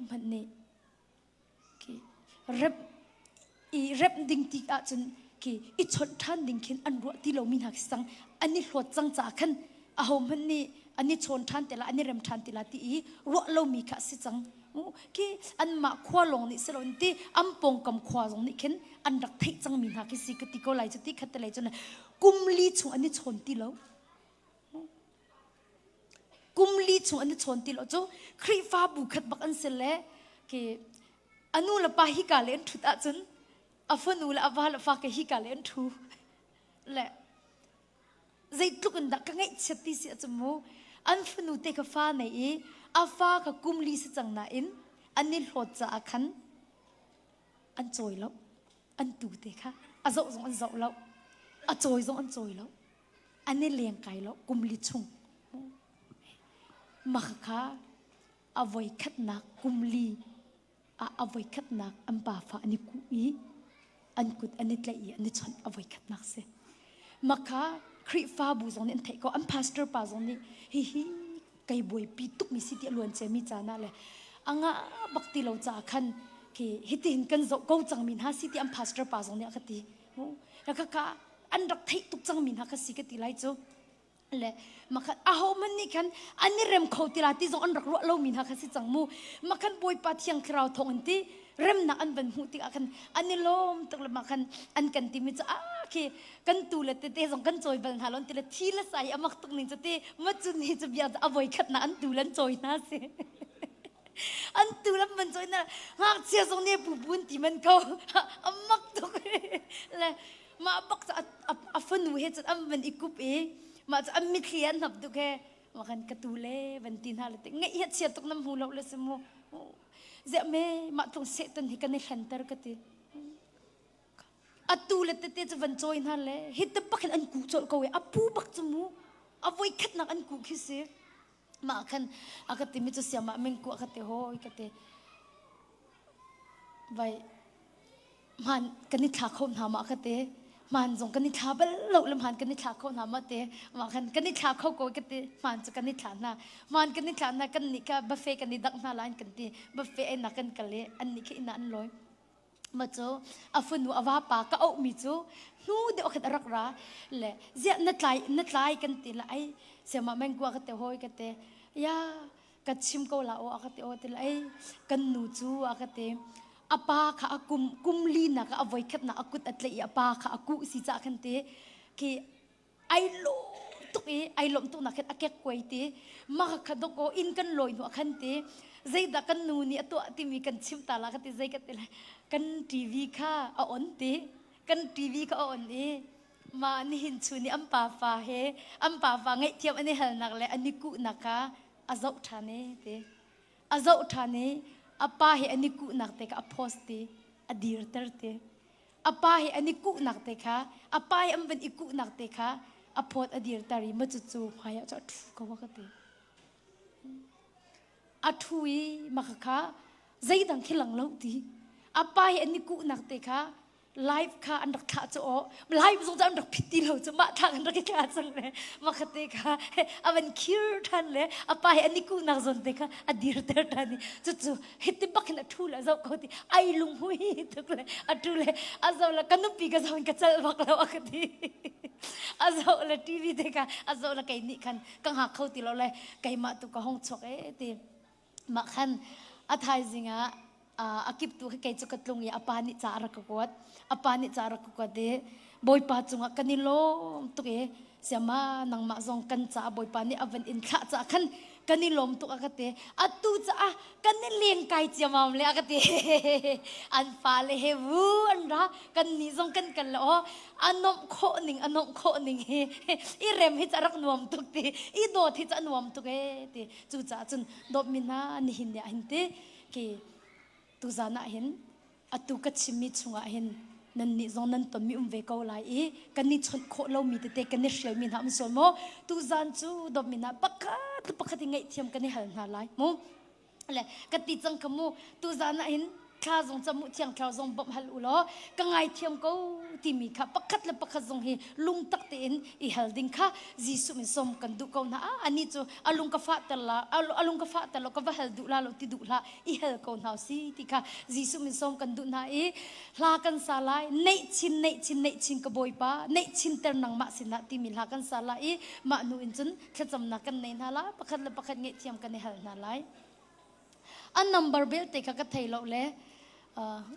มันเนี่ยเร็บดิ่งที่อาจจะอีชนท่านดิ่งขึ้นอันรัวที่เรามีหักสังอันนี้หลวดจังจากขันอาโหมันเนี่ยอันนี้ชนท่านแต่ละอันนี้เร็มท่านแต่ละที่รัวเรามีค่ะสิจังकि अन मा ख्वा लोंग नि सलोंती अम पोंग कम ख्वा जोंग नि खेन अन रख थै चंग मिन हा कि सिकति को लाई जति खत लाई जन कुमली छु अनि छोंती लो कुमली छु अनि छोंती लो जो खृफा बुखत बक अन सेले कि अनु ल पा hi का लेन थुता जन अफनु ल अवा ल फा के hi का लेन थु ले zai tukun da ka ngai chati si achmu an funu te ka fa neiอาฟ้ากับกุมลีสจังนาอินอันนี้หดจะขันอันจอยแล้วอันตูเตะค่ะอันโจซงอันโจแล้วอันจอยซงอันจอยแล้วอันนี้เลี้ยงไก่แล้วกุมลีชุงมาค่ะเอาไว้ขัดนักกุมลีเอาไว้ขัดนักอันป่าฟ้าอันนี้กุอีอันกุดอันนี้ละเอียดอันนี้ชนเอาไว้ขัดนักเสมาค่ะคริฟ้าบูซงนี่อันเทก็อันพาสเตอร์ป่าซงนี่ฮิไก่บวยปีตุกมีสิทธิ์ล้วนเจมีจานาเลยอ่างบักติเราจะขันที่ฮิตินกันโจกูจังมินหาสิทธิ์อันพาสเตอร์ป่าซงนี่อักติแล้วก็อันรักไทยตุกจังมินหาคัสิกติไลจูเลยมาขันอาโหมันนี่ขันอันนี้เริ่มเขาติลาติจงอันรักรัวเรามินหาคัสิจังมูมาขันบวยปาที่ยังคราวทองอันที่เริ่มนักอันเป็นหูติกันอันนี้ล้มตกละมาขันอันกันที่มิจะคือกันตูเลตเตะส่งกันจอยบังฮาลอนติละทีละใส่อามักตุกนิงจะเตะมัจจุนี่จะเบียดเอาไว้ขัดนะอันตูลันจอยน่าเสียอันตูลันมันจอยน่ะหากเสียส่งเนี่ยผู้บุญที่มันเขาอามักตุกเลยมาบักจะอัฟนูเฮจะอันมันอีกุปเอมาจะอันมิเทียนนับตุกแค่มากันกระตูเล่บันตินฮาลเตะเงี้ยเสียตุกน้ำหูเราเลยสมุเจ้าแม่มาตรงเสตันที่กันในขันตร์กันตีอัตูเลตเตจะวันจอยนั่นแหละเห็ดตะปักอันกูจอยก็เวอปูบักจมูอวัยขัดนักอันกูคิดเสียมาคันอากาศมิจะเสียมาเมงกูอากาศโหยกาศไว้มันกันนิทาเขาหามาอากาศมันส่งกันนิทาไปเราลำหันกันนิทาเขาหามาเตมาคันกันนิทาเขาโกยกาศมันจะกันนิทานะมันกันนิทานะกันนิกาบัฟเฟ่กันนิดักนาลานกันตีบัฟเฟ่นักกันกันเลยอันนี้คืออินันลอยมาจูอาฟุนูอาวาปากก็เอามิจูนูเดี๋ยวขัดรักราเลยเจ้านัดไล่กันตีละไอเสียมาแมงกัวกันเตะหอยกันเตะยากัดชิมก็ละโอกันเตะโอตีละไอกันนูจูกันเตะอาปาค่ะอากุมลีน่ะก็เอาไว้ขัดน่ะอากุดอัตเลยอาปาค่ะอากุสิจ่ากันเตะคือไอโลตุกไอลมตุกนักขัดอาเก็กไว้เตะมาขัดดอกอินกันลอยหัวขันเตะใจดักกันนูนี่ตัวที่มีกันชิมตาละกันเตะใจกันเตะกันทีวีค่ะเอาอ่อนเตะกันทีวีค่ะเอาอ่อนเอมานี่หินชูนี่อัมปาฟ้าเฮอัมปาฟ้าไงเทียมอันนี้หันนักเลยอันนี้กุนักค่ะอาเจ้าทานเตะอาเจ้าทานอาป้าเฮอันนี้กุนักเตะกับอโพสเตะอดีรเตอร์เตะอาป้าเฮอันนี้กุนักเตะค่ะอาป้าเฮอันเป็นอีกุนักเตะค่ะอโพสอดีรตารีมาจู่ๆพายจะทุกข์ก็ว่ากันเตะอาทุยมาค่ะใจดังขี้หลังเล่าดี apa hi ani ku nak te kha live kha an rak kha cho live zong jam rak phiti lo chu ma thang an rak kha chang le ma khate kha avan khir than le apa hi ani ku nak zon te kha adir ter thani chu chu hiti bakin athula zo ko ti ai lung hui tuk le athule azaw la kanupi ka zaw ka chal bak la wakati azaw la tv te kha azaw la kai ni khan kang ha khau ti lo le kai ma tu ka hong chok e ti ma khan athai zinga akip tu kai chu katlung ya apani cha ra ko apani cha ra ko de boy pa chunga kanilo tu ke siama nang ma zong kan cha boy pa ni avan in kha cha khan kanilom tu akate atu cha kanileng kai chamam le akate an fa le he wu an ra kan ni zong kan kan lo anom kho ning he I rem hi charak nuam tu te I do thi cha nuam tu ke te chu cha chun do mina ni hin ya hin te ke tu zana hin atu ka chimi chunga hin nan ni zong nan to mi ve ko lai I kan ni chon kho lo mi te kan ni shel mi nam so mo tu zan chu do mi na pakhat ngai thiam kan ni hal na lai mo le ka ti chang kamu tu zana hin kha zong chamu thiang thau zong bom hal ulo ka ngai thiam ko ti mi kha pakhat zong hi lung tak te in I hal ding kha jisu mi som kan du ko na ani chu alung ka fa tala ka va hal du la lo ti du la I hal ko na si ti kha jisu mi som kan du na I la kan sa lai nei chin ka boy pa nei chin ter nang ma sin na ti mi la kan sa lai ma nu in chun thacham na kan nei na la pakhat ngai thiam kan ni hal na lai an number bel te ka thai lo le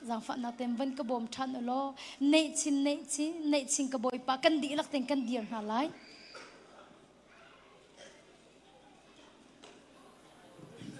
zang fa na tem van ka bom than lo nei chin ka boy pa kan di lak teng kan dir na lai